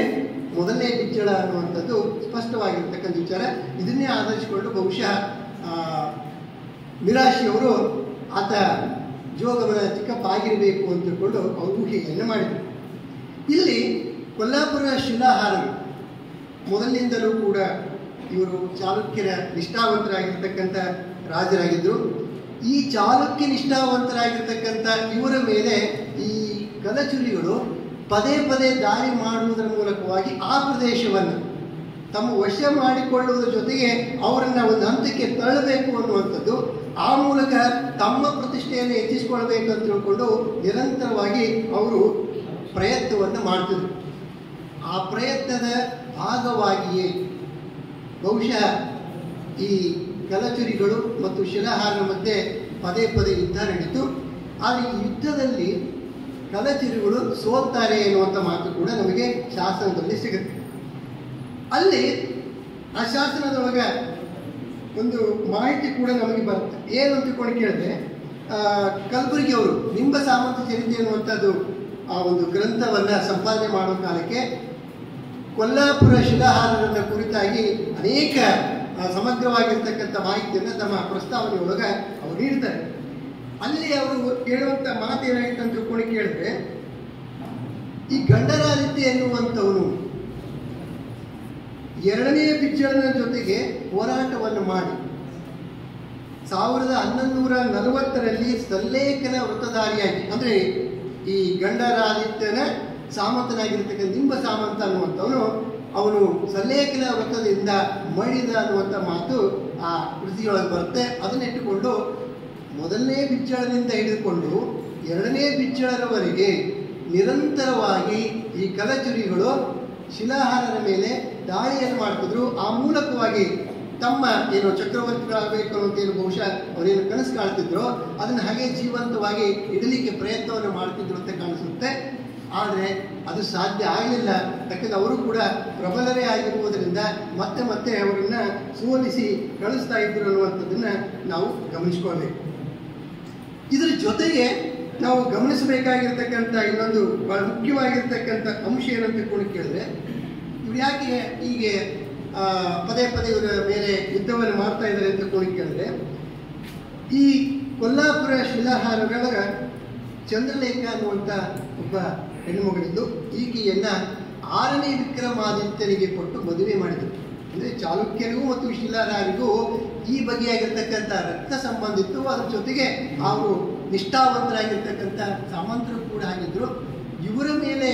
ಮೊದಲನೇ ಬಿಜ್ಜಳ ಅನ್ನುವಂಥದ್ದು ಸ್ಪಷ್ಟವಾಗಿರ್ತಕ್ಕಂಥ ವಿಚಾರ. ಇದನ್ನೇ ಆಧರಿಸಿಕೊಂಡು ಬಹುಶಃ ಮಿರಾಶಿಯವರು ಆತ ಜೋಗವನ ಚಿಕ್ಕಪ್ಪ ಆಗಿರಬೇಕು ಅಂತ ತಿಳ್ಕೊಂಡು ಅವರು ಊಹೆಯನ್ನು ಮಾಡಿದರು. ಇಲ್ಲಿ ಕೊಲ್ಲಾಪುರ ಶಿಲಾಹಾರರು ಮೊದಲಿನಿಂದಲೂ ಕೂಡ ಇವರು ಚಾಲುಕ್ಯರ ನಿಷ್ಠಾವಂತರಾಗಿರ್ತಕ್ಕಂಥ ರಾಜರಾಗಿದ್ದರು. ಈ ಚಾಲುಕ್ಯ ನಿಷ್ಠಾವಂತರಾಗಿರ್ತಕ್ಕಂಥ ಇವರ ಮೇಲೆ ಈ ಕಲಚುರಿಗಳು ಪದೇ ಪದೇ ದಾಳಿ ಮಾಡುವುದರ ಮೂಲಕವಾಗಿ ಆ ಪ್ರದೇಶವನ್ನು ತಮ್ಮ ವಶ ಮಾಡಿಕೊಳ್ಳುವುದರ ಜೊತೆಗೆ ಅವರನ್ನು ಒಂದು ಹಂತಕ್ಕೆ ತಳ್ಳಬೇಕು ಅನ್ನುವಂಥದ್ದು, ಆ ಮೂಲಕ ತಮ್ಮ ಪ್ರತಿಷ್ಠೆಯನ್ನು ಹೆಚ್ಚಿಸಿಕೊಳ್ಬೇಕು ಅಂತ ತಿಳ್ಕೊಂಡು ನಿರಂತರವಾಗಿ ಅವರು ಪ್ರಯತ್ನವನ್ನು ಮಾಡ್ತಿದ್ರು. ಆ ಪ್ರಯತ್ನದ ಭಾಗವಾಗಿಯೇ ಬಹುಶಃ ಈ ಕಲಚುರಿಗಳು ಮತ್ತು ಶಿಲಾಹಾರರ ಮಧ್ಯೆ ಪದೇ ಪದೇ ಯುದ್ಧ ನಡೀತು. ಆದರೆ ಈ ಯುದ್ಧದಲ್ಲಿ ಕಲಚುರಿಗಳು ಸೋಲ್ತಾರೆ ಎನ್ನುವಂಥ ಮಾತು ಕೂಡ ನಮಗೆ ಶಾಸನದಲ್ಲಿ ಸಿಗುತ್ತೆ. ಅಲ್ಲಿ ಆ ಶಾಸನದೊಳಗೆ ಒಂದು ಮಾಹಿತಿ ಕೂಡ ನಮಗೆ ಬರುತ್ತೆ. ಏನು ಅಂತ ತಿಳ್ಕೊಂಡು ಕೇಳಿದ್ರೆ, ಕಲಬುರ್ಗಿ ಅವರು ನಿಂಬ ಸಾಮಂತ ಚರಿತ್ರೆ ಎನ್ನುವಂಥದ್ದು ಆ ಒಂದು ಗ್ರಂಥವನ್ನು ಸಂಪಾದನೆ ಮಾಡೋ ಕಾಲಕ್ಕೆ ಕೊಲ್ಲಾಪುರ ಶಿಲಾಹಾರರನ್ನ ಕುರಿತಾಗಿ ಅನೇಕ ಸಮಗ್ರವಾಗಿರ್ತಕ್ಕಂಥ ಮಾಹಿತಿಯನ್ನು ತಮ್ಮ ಪ್ರಸ್ತಾವನೆಯೊಳಗೆ ಅವರು ನೀಡ್ತಾರೆ. ಅಲ್ಲಿ ಅವರು ಹೇಳುವಂಥ ಮಾತು ಏನಾಗಿತ್ತು ಅಂತ ತಿಳ್ಕೊಂಡು ಕೇಳಿದ್ರೆ, ಈ ಗಂಡರಾದಿತ್ಯ ಎನ್ನುವಂಥವನು 2ನೇ ಬಿಜ್ಜಳನ ಜೊತೆಗೆ ಹೋರಾಟವನ್ನು ಮಾಡಿ 1140ರಲ್ಲಿ ಸಲ್ಲೇಖನ ವೃತ್ತಧಾರಿಯಾಗಿ, ಅಂದರೆ ಈ ಗಂಡರಾದಿತ್ಯನ ಸಾಮಂತನಾಗಿರ್ತಕ್ಕಂಥ ನಿಂಬ ಸಾಮಂತ ಅನ್ನುವಂಥವನು ಅವನು ಸಲ್ಲೇಖನ ವೃತ್ತದಿಂದ ಮಡಿದ ಅನ್ನುವಂಥ ಮಾತು ಆ ಕೃತಿಯೊಳಗೆ ಬರುತ್ತೆ. ಅದನ್ನಿಟ್ಟುಕೊಂಡು ಮೊದಲನೇ ಬಿಜ್ಜಳದಿಂದ ಹಿಡಿದುಕೊಂಡು 2ನೇ ಬಿಜ್ಜಳರವರೆಗೆ ನಿರಂತರವಾಗಿ ಈ ಕಲಚುರಿಗಳು ಶಿಲಾಹಾರರ ಮೇಲೆ ದಾಳಿಯನ್ನು ಮಾಡ್ತಿದ್ರು. ಆ ಮೂಲಕವಾಗಿ ತಮ್ಮ ಏನು ಚಕ್ರವರ್ತಿಗಳಾಗಬೇಕು ಅನ್ನೋದು ಏನು ಬಹುಶಃ ಅವರೇನು ಕನಸು ಕಾಣ್ತಿದ್ರು ಅದನ್ನು ಹಾಗೆ ಜೀವಂತವಾಗಿ ಇಡಲಿಕ್ಕೆ ಪ್ರಯತ್ನವನ್ನು ಮಾಡ್ತಿದ್ರು ಅಂತ ಕಾಣಿಸುತ್ತೆ. ಆದರೆ ಅದು ಸಾಧ್ಯ ಆಗಲಿಲ್ಲ. ಯಾಕಂದರೆ ಅವರು ಕೂಡ ಪ್ರಬಲರೇ ಆಗಿರುವುದರಿಂದ ಮತ್ತೆ ಮತ್ತೆ ಅವರನ್ನು ಸೋಲಿಸಿ ಕಳಿಸ್ತಾ ಇದ್ರು ಅನ್ನುವಂಥದ್ದನ್ನು ನಾವು ಗಮನಿಸ್ಕೊಳ್ಬೇಕು. ಇದರ ಜೊತೆಗೆ ನಾವು ಗಮನಿಸಬೇಕಾಗಿರ್ತಕ್ಕಂಥ ಇನ್ನೊಂದು ಬಹಳ ಮುಖ್ಯವಾಗಿರ್ತಕ್ಕಂಥ ಅಂಶ ಏನಂತ ಕೂಡ ಕೇಳಿದ್ರೆ, ಇವ್ರು ಯಾಕೆ ಹೀಗೆ ಪದೇ ಪದೇ ಇವರ ಮೇಲೆ ಯುದ್ಧವನ್ನು ಮಾಡ್ತಾ ಇದ್ದಾರೆ ಅಂತ ಕೂಡ ಕೇಳಿದ್ರೆ, ಈ ಕೊಲ್ಲಾಪುರ ಶಿಲಾಹಾರಗಳ ಚಂದ್ರಲೇಖ ಅನ್ನುವಂಥ ಒಬ್ಬ ಹೆಣ್ಣುಮಗಳಿದ್ದು ಈಕೆಯನ್ನು 6ನೇ ವಿಕ್ರಮಾದಿತ್ಯನಿಗೆ ಕೊಟ್ಟು ಮದುವೆ ಮಾಡಿದರು. ಅಂದರೆ ಚಾಲುಕ್ಯರಿಗೂ ಮತ್ತು ಶಿಲಾಹಾರಿಗೂ ಈ ಬಗೆಯಾಗಿರ್ತಕ್ಕಂಥ ರಕ್ತ ಸಂಬಂಧ ಇತ್ತು. ಅದ್ರ ಜೊತೆಗೆ ಅವರು ನಿಷ್ಠಾವಂತರಾಗಿರ್ತಕ್ಕಂಥ ಸಾಮಂತರು ಕೂಡ ಆಗಿದ್ರು. ಇವರ ಮೇಲೆ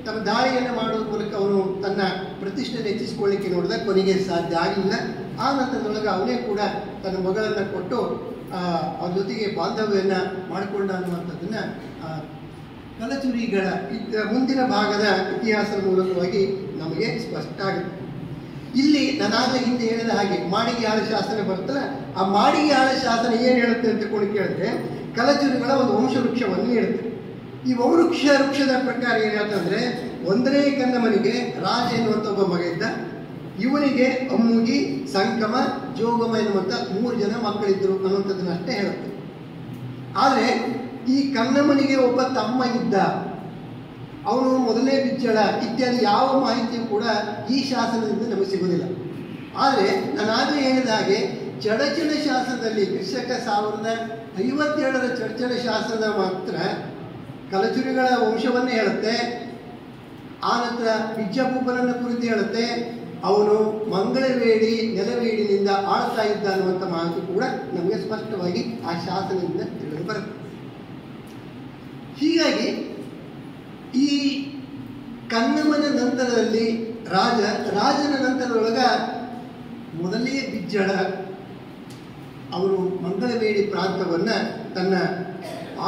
ತಮ್ಮ ದಾಳಿಯನ್ನು ಮಾಡುವ ಮೂಲಕ ಅವನು ತನ್ನ ಪ್ರತಿಷ್ಠೆ ಹೆಚ್ಚಿಸಿಕೊಳ್ಳಿಕ್ಕೆ ನೋಡಿದ, ಕೊನೆಗೆ ಸಾಧ್ಯ ಆಗಲಿಲ್ಲ. ಆ ನಂತರದೊಳಗೆ ಅವನೇ ಕೂಡ ತನ್ನ ಮಗಳನ್ನು ಕೊಟ್ಟು ಅವ್ರ ಜೊತೆಗೆ ಬಾಂಧವ್ಯವನ್ನು ಮಾಡಿಕೊಂಡ ಅನ್ನುವಂಥದ್ದನ್ನ ಕಲಚುರಿಗಳ ಮುಂದಿನ ಭಾಗದ ಇತಿಹಾಸದ ಮೂಲಕವಾಗಿ ನಮಗೆ ಸ್ಪಷ್ಟ ಆಗುತ್ತೆ. ಇಲ್ಲಿ ನಾನಾಗಲೇ ಹಿಂದೆ ಹೇಳಿದ ಹಾಗೆ ಮಾಡಿಗೆ ಆಳ ಶಾಸನ ಬರ್ತಲ್ಲ, ಆ ಮಾಡಿಗೆ ಆಳ ಶಾಸನ ಏನು ಹೇಳುತ್ತೆ ಅಂತ ಕೇಳಿದ್ರೆ ಕಲಚುರಿಗಳ ಒಂದು ವಂಶವೃಕ್ಷವನ್ನು ಹೇಳುತ್ತೆ. ಈ ವೃಕ್ಷದ ಪ್ರಕಾರ ಏನು ಹೇಳ್ತಂದ್ರೆ, ಒಂದನೇ ಕನ್ನಮನಿಗೆ ರಾಜ ಎನ್ನುವಂಥ ಒಬ್ಬ ಮಗ ಇದ್ದ. ಇವನಿಗೆ ಅಮ್ಮುಗಿ, ಸಂಕಮ, ಜೋಗಮ ಎನ್ನುವಂಥ 3 ಜನ ಮಕ್ಕಳಿದ್ರು ಅನ್ನುವಂಥದ್ದನ್ನ ಅಷ್ಟೇ ಹೇಳುತ್ತೆ. ಆದರೆ ಈ ಕನ್ನಮನಿಗೆ ಒಬ್ಬ ತಮ್ಮ ಇದ್ದ, ಅವನು ಮೊದಲನೇ ಬಿಜ್ಜಳ ಇತ್ಯಾದಿ ಯಾವ ಮಾಹಿತಿಯೂ ಕೂಡ ಈ ಶಾಸನದಿಂದ ನಮಗೆ ಸಿಗುವುದಿಲ್ಲ. ಆದರೆ ನಾನಾಗಲೇ ಹೇಳಿದ ಹಾಗೆ ಚಡಚಣ ಶಾಸನದಲ್ಲಿ ಕ್ರಿಸ್ತಕ 1057ರ ಚಡಚಣ ಶಾಸನ ಮಾತ್ರ ಕಲಚುರಿಗಳ ವಂಶವನ್ನೇ ಹೇಳುತ್ತೆ. ಆ ನಂತರ ಬಿಜ್ಜಭೂಪನನ್ನ ಕುರಿತು ಹೇಳುತ್ತೆ. ಅವನು ಮಂಗಳವೇಡಿ ನೆಲವೇಡಿನಿಂದ ಆಳ್ತಾ ಇದ್ದ ಅನ್ನುವಂಥ ಮಾಹಿತಿ ಕೂಡ ನಮಗೆ ಸ್ಪಷ್ಟವಾಗಿ ಆ ಶಾಸನದಿಂದ ತಿಳಿದು ಬರುತ್ತೆ. ಹೀಗಾಗಿ ಈ ಕನ್ನಮನ ನಂತರದಲ್ಲಿ ರಾಜನ ನಂತರದೊಳಗ ಮೊದಲೇ ಬಿಜ್ಜಳ ಅವರು ಮಂಗಳವೇಡಿ ಪ್ರಾಂತವನ್ನ ತನ್ನ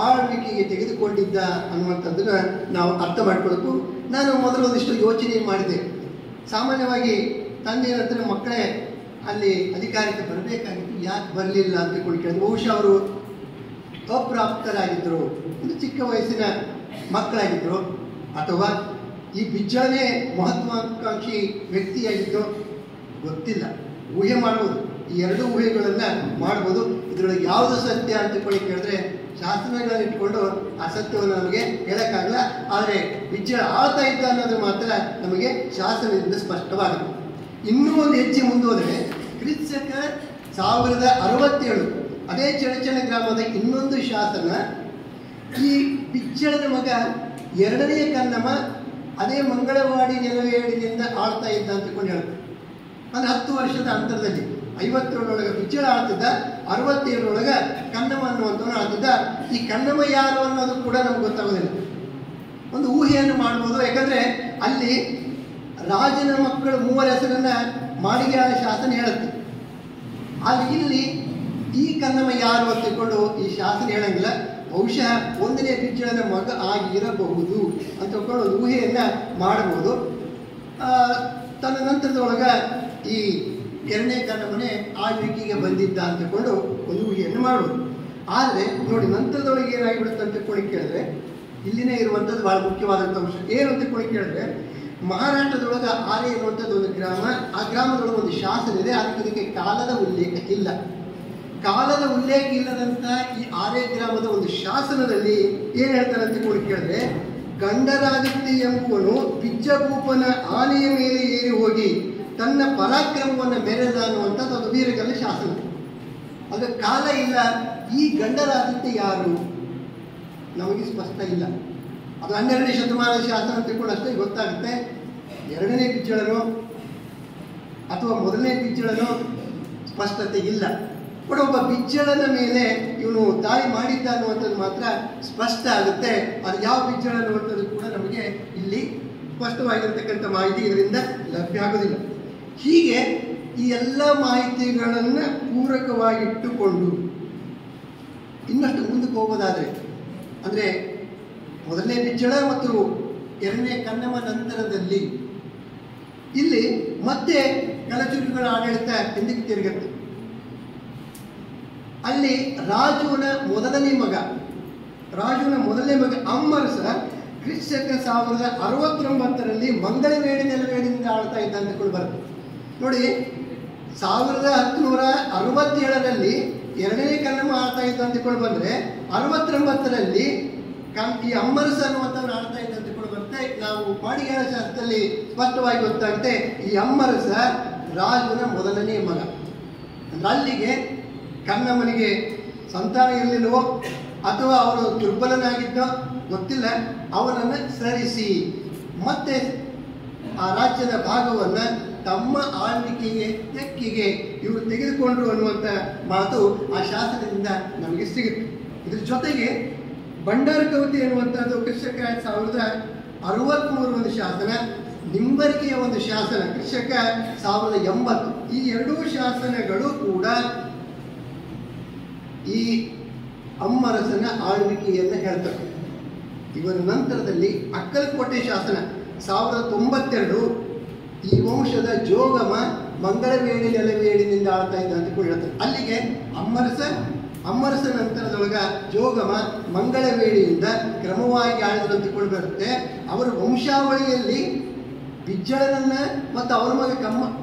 ಆಳ್ವಿಕೆಗೆ ತೆಗೆದುಕೊಂಡಿದ್ದ ಅನ್ನುವಂಥದ್ದನ್ನ ನಾವು ಅರ್ಥ ಮಾಡ್ಕೊಳ್ಬೇಕು. ನಾನು ಮೊದಲು ಒಂದಿಷ್ಟು ಯೋಚನೆ ಮಾಡಿದೆ. ಸಾಮಾನ್ಯವಾಗಿ ತಂದೆ ನಂತರ ಮಕ್ಕಳೇ ಅಲ್ಲಿ ಅಧಿಕಾರಕ್ಕೆ ಬರಬೇಕಾಗಿತ್ತು, ಯಾಕೆ ಬರಲಿಲ್ಲ ಅಂತ ಕೇಳಿದ್ರೆ ಬಹುಶಃ ಅವರು ಅಪ್ರಾಪ್ತರಾಗಿದ್ದರು, ಒಂದು ಚಿಕ್ಕ ವಯಸ್ಸಿನ ಮಕ್ಕಳಾಗಿದ್ದರು, ಅಥವಾ ಈ ಬಿಜ್ಜಳನೇ ಮಹತ್ವಾಕಾಂಕ್ಷಿ ವ್ಯಕ್ತಿಯಾಗಿದ್ದು ಗೊತ್ತಿಲ್ಲ. ಊಹೆ ಮಾಡ್ಬೋದು, ಈ 2 ಊಹೆಗಳನ್ನ ಮಾಡ್ಬೋದು. ಇದರೊಳಗೆ ಯಾವುದು ಸತ್ಯ ಅಂತ ಕೇಳಿದ್ರೆ ಶಾಸ್ತ್ರಗಳನ್ನ ಇಟ್ಕೊಂಡು ಆ ಸತ್ಯವನ್ನು ನಮಗೆ ಹೇಳಕ್ಕಾಗಲ್ಲ. ಆದರೆ ಬಿಜ್ಜಳ ಆಳ್ತಾ ಇದ್ದ ಅನ್ನೋದು ಮಾತ್ರ ನಮಗೆ ಶಾಸನದಿಂದ ಸ್ಪಷ್ಟವಾಗುತ್ತೆ. ಇನ್ನೂ ಒಂದು ಹೆಜ್ಜೆ ಮುಂದೋದ್ರೆ ಕ್ರಿಸ್ತಕ 1067 ಅದೇ ಚಡಚಣ ಗ್ರಾಮದ ಇನ್ನೊಂದು ಶಾಸನ ಈ ಬಿಜ್ಜಳನ ಮಗ 2ನೇ ಕನ್ನಮ ಅದೇ ಮಂಗಳವಾಡಿ ನೆಲವೇಡಿನಿಂದ ಆಳ್ತಾ ಇದ್ದ ಅಂತಕೊಂಡು ಹೇಳುತ್ತೆ. ಅಂದರೆ 10 ವರ್ಷದ ಅಂತರದಲ್ಲಿ 57ರೊಳಗೆ ಬಿಜ್ಜಳ ಆಳ್ತಿದ್ದ, 67ರೊಳಗೆ ಕನ್ನಮ ಅನ್ನುವಂಥವನು ಆಳ್ತಿದ್ದ. ಈ ಕನ್ನಮ ಯಾರು ಅನ್ನೋದು ಕೂಡ ನಮ್ಗೆ ಗೊತ್ತಾಗೋದಿಲ್ಲ. ಒಂದು ಊಹೆಯನ್ನು ಮಾಡ್ಬೋದು. ಯಾಕಂದ್ರೆ ಅಲ್ಲಿ ರಾಜನ ಮಕ್ಕಳು 3 ಹೆಸರನ್ನ ಮಾಡಿಗೆ ಆಳ ಶಾಸನ ಹೇಳುತ್ತೆ. ಅಲ್ಲಿ ಇಲ್ಲಿ ಈ ಕನ್ನಮ ಯಾರು ಅಂತ ತಿಳ್ಕೊಂಡು ಈ ಶಾಸನ ಹೇಳಂಗಿಲ್ಲ. ಬಹುಶಃ 1ನೇ ಬಿಜ್ಜಳನ ಮಗ ಆಗಿರಬಹುದು ಅಂತ ತಿಳ್ಕೊಂಡು ಒಂದು ಊಹೆಯನ್ನ ಮಾಡಬಹುದು. ತನ್ನ ನಂತರದೊಳಗ ಈ 2ನೇ ಕನ್ನಮನೆ ಆಳ್ವಿಕೆಗೆ ಬಂದಿದ್ದ ಅಂತ ತಿಳ್ಕೊಂಡು ಒಂದು ಊಹೆಯನ್ನು ಮಾಡಬಹುದು. ಆದರೆ ನೋಡಿ ನಂತರದೊಳಗೆ ಏನಾಗಿಬಿಡುತ್ತೆ ಅಂತ ತಿಳ್ಕೊಂಡು ಕೇಳಿದ್ರೆ ಇಲ್ಲಿನೇ ಇರುವಂಥದ್ದು ಬಹಳ ಮುಖ್ಯವಾದಂಥ ಅಂಶ. ಏನು ಅಂತ ತಿಳ್ಕೊಂಡು ಕೇಳಿದ್ರೆ ಮಹಾರಾಷ್ಟ್ರದೊಳಗೆ ಆರೆ ಎನ್ನುವಂಥದ್ದು ಒಂದು ಗ್ರಾಮ. ಆ ಗ್ರಾಮದೊಳಗೆ ಒಂದು ಶಾಸನ ಇದೆ. ಇದಕ್ಕೆ ಕಾಲದ ಉಲ್ಲೇಖ ಇಲ್ಲ. ಕಾಲದ ಉಲ್ಲೇಖ ಇಲ್ಲದಂತ ಈ ಆರೆ ಗ್ರಾಮದ ಒಂದು ಶಾಸನದಲ್ಲಿ ಏನ್ ಹೇಳ್ತಾರೆ ಅಂತ ಕೇಳಿದ್ರೆ, ಗಂಡರಾದಿತ್ಯ ಎಂಬುವನು ಬಿಜ್ಜಭೂಪನ ಆನೆಯ ಮೇಲೆ ಏರಿ ಹೋಗಿ ತನ್ನ ಪರಾಕ್ರಮವನ್ನು ಮೆರೆದ ಅನ್ನುವಂಥದ್ದು ಒಂದು ವೀರಗಲ್ಲ ಶಾಸನ. ಅದು ಕಾಲ ಇಲ್ಲ. ಈ ಗಂಡರಾದಿತ್ಯ ಯಾರು ನಮಗೆ ಸ್ಪಷ್ಟ ಇಲ್ಲ. ಅದು 12ನೇ ಶತಮಾನದ ಶಾಸನ ತಿಳ್ಕೊಂಡು ಅಷ್ಟೇ ಗೊತ್ತಾಗುತ್ತೆ. 2ನೇ ಬಿಜ್ಜಳನೋ ಅಥವಾ 1ನೇ ಬಿಜ್ಜಳನೋ ಸ್ಪಷ್ಟತೆ ಇಲ್ಲ. ಬಟ್ ಒಬ್ಬ ಬಿಜ್ಜಳನ ಮೇಲೆ ಇವನು ದಾಳಿ ಮಾಡಿದ್ದ ಅನ್ನುವಂಥದ್ದು ಮಾತ್ರ ಸ್ಪಷ್ಟ ಆಗುತ್ತೆ. ಅದು ಯಾವ ಬಿಜ್ಜಳ ಅನ್ನುವಂಥದ್ದು ಕೂಡ ನಮಗೆ ಇಲ್ಲಿ ಸ್ಪಷ್ಟವಾಗಿರ್ತಕ್ಕಂಥ ಮಾಹಿತಿ ಇದರಿಂದ ಲಭ್ಯ ಆಗೋದಿಲ್ಲ. ಹೀಗೆ ಈ ಎಲ್ಲ ಮಾಹಿತಿಗಳನ್ನು ಪೂರಕವಾಗಿಟ್ಟುಕೊಂಡು ಇನ್ನಷ್ಟು ಮುಂದಕ್ಕೆ ಹೋಗೋದಾದ್ರೆ, ಅಂದರೆ 1ನೇ ಬಿಜ್ಜಳ ಮತ್ತು 2ನೇ ಕನ್ನಮ ನಂತರದಲ್ಲಿ ಇಲ್ಲಿ ಮತ್ತೆ ಕಲಚುರಿಗಳ ಆಡಳಿತ ಹಿಂದಕ್ಕೆ ತಿರುಗುತ್ತೆ. ಅಲ್ಲಿ ರಾಜುನ ಮೊದಲನೇ ಮಗ ಅಮ್ಮರಸ ಕ್ರಿಸ್ತಕ 1069ರಲ್ಲಿ ಮಂಗಳವೇಡಿ ನೆಲವೇಡಿನಿಂದ ಆಳ್ತಾ ಇದ್ದ ಅಂತಕೊಂಡು ಬರುತ್ತೆ. ನೋಡಿ, 1167ರಲ್ಲಿ 2ನೇ ಕನ್ನಮ ಆಳ್ತಾ ಇದ್ದ ಅಂತಕೊಂಡು ಬಂದ್ರೆ 69ರಲ್ಲಿ ಈ ಅಮ್ಮರಸ ಅನ್ನುವಂಥವ್ರು ಆಳ್ತಾ ಇದ್ದ ಅಂತಕೊಂಡು ಬರುತ್ತೆ. ನಾವು ಮಾಡಿಗೆ ಶಾಸ್ತ್ರದಲ್ಲಿ ಸ್ಪಷ್ಟವಾಗಿ ಗೊತ್ತಾಗುತ್ತೆ, ಈ ಅಮ್ಮರಸ ರಾಜುನ ಮೊದಲನೇ ಮಗ. ಅಂದ್ರೆ ಅಲ್ಲಿಗೆ ಕನ್ನಮನಿಗೆ ಸಂತಾನ ಇರಲಿಲ್ಲವೋ ಅಥವಾ ಅವನು ದುರ್ಬಲನಾಗಿದ್ದೋ ಗೊತ್ತಿಲ್ಲ. ಅವನನ್ನು ಸರಿಸಿ ಮತ್ತೆ ಆ ರಾಜ್ಯದ ಭಾಗವನ್ನು ತಮ್ಮ ಆಳ್ವಿಕೆಗೆ ತೆಕ್ಕಿಗೆ ಇವರು ತೆಗೆದುಕೊಂಡ್ರು ಅನ್ನುವಂಥ ಮಾತು ಆ ಶಾಸನದಿಂದ ನಮಗೆ ಸಿಗುತ್ತೆ. ಇದ್ರ ಜೊತೆಗೆ ಭಂಡಾರಕವತಿ ಎನ್ನುವಂಥದ್ದು ಕೃಷಕ 1063 ಒಂದು ಶಾಸನ, ನಿಂಬರ್ಕಿಯ ಒಂದು ಶಾಸನ ಕೃಷಕ 1080. ಈ ಎರಡೂ ಶಾಸನಗಳು ಕೂಡ ಈ ಅಮ್ಮರಸನ ಆಳ್ವಿಕೆಯನ್ನು ಹೇಳ್ತವೆ. ಇವರ ನಂತರದಲ್ಲಿ ಅಕ್ಕಲಕೋಟೆ ಶಾಸನ 1092 ಈ ವಂಶದ ಜೋಗಮ ಮಂಗಳವೇಡಿ ನೆಲವೇಡಿನಿಂದ ಆಳ್ತಾ ಇದ್ದ ಅಂತ ಹೇಳ್ತಾರೆ. ಅಲ್ಲಿಗೆ ಅಮ್ಮರಸ ನಂತರದೊಳಗ ಜೋಗಮ ಮಂಗಳವೇಡಿಯಿಂದ ಕ್ರಮವಾಗಿ ಆಳಿದ್ರು ಅಂತ ಬರುತ್ತೆ. ಅವರ ವಂಶಾವಳಿಯಲ್ಲಿ ಬಿಜ್ಜಳನನ್ನ ಮತ್ತು ಅವರ ಮಗ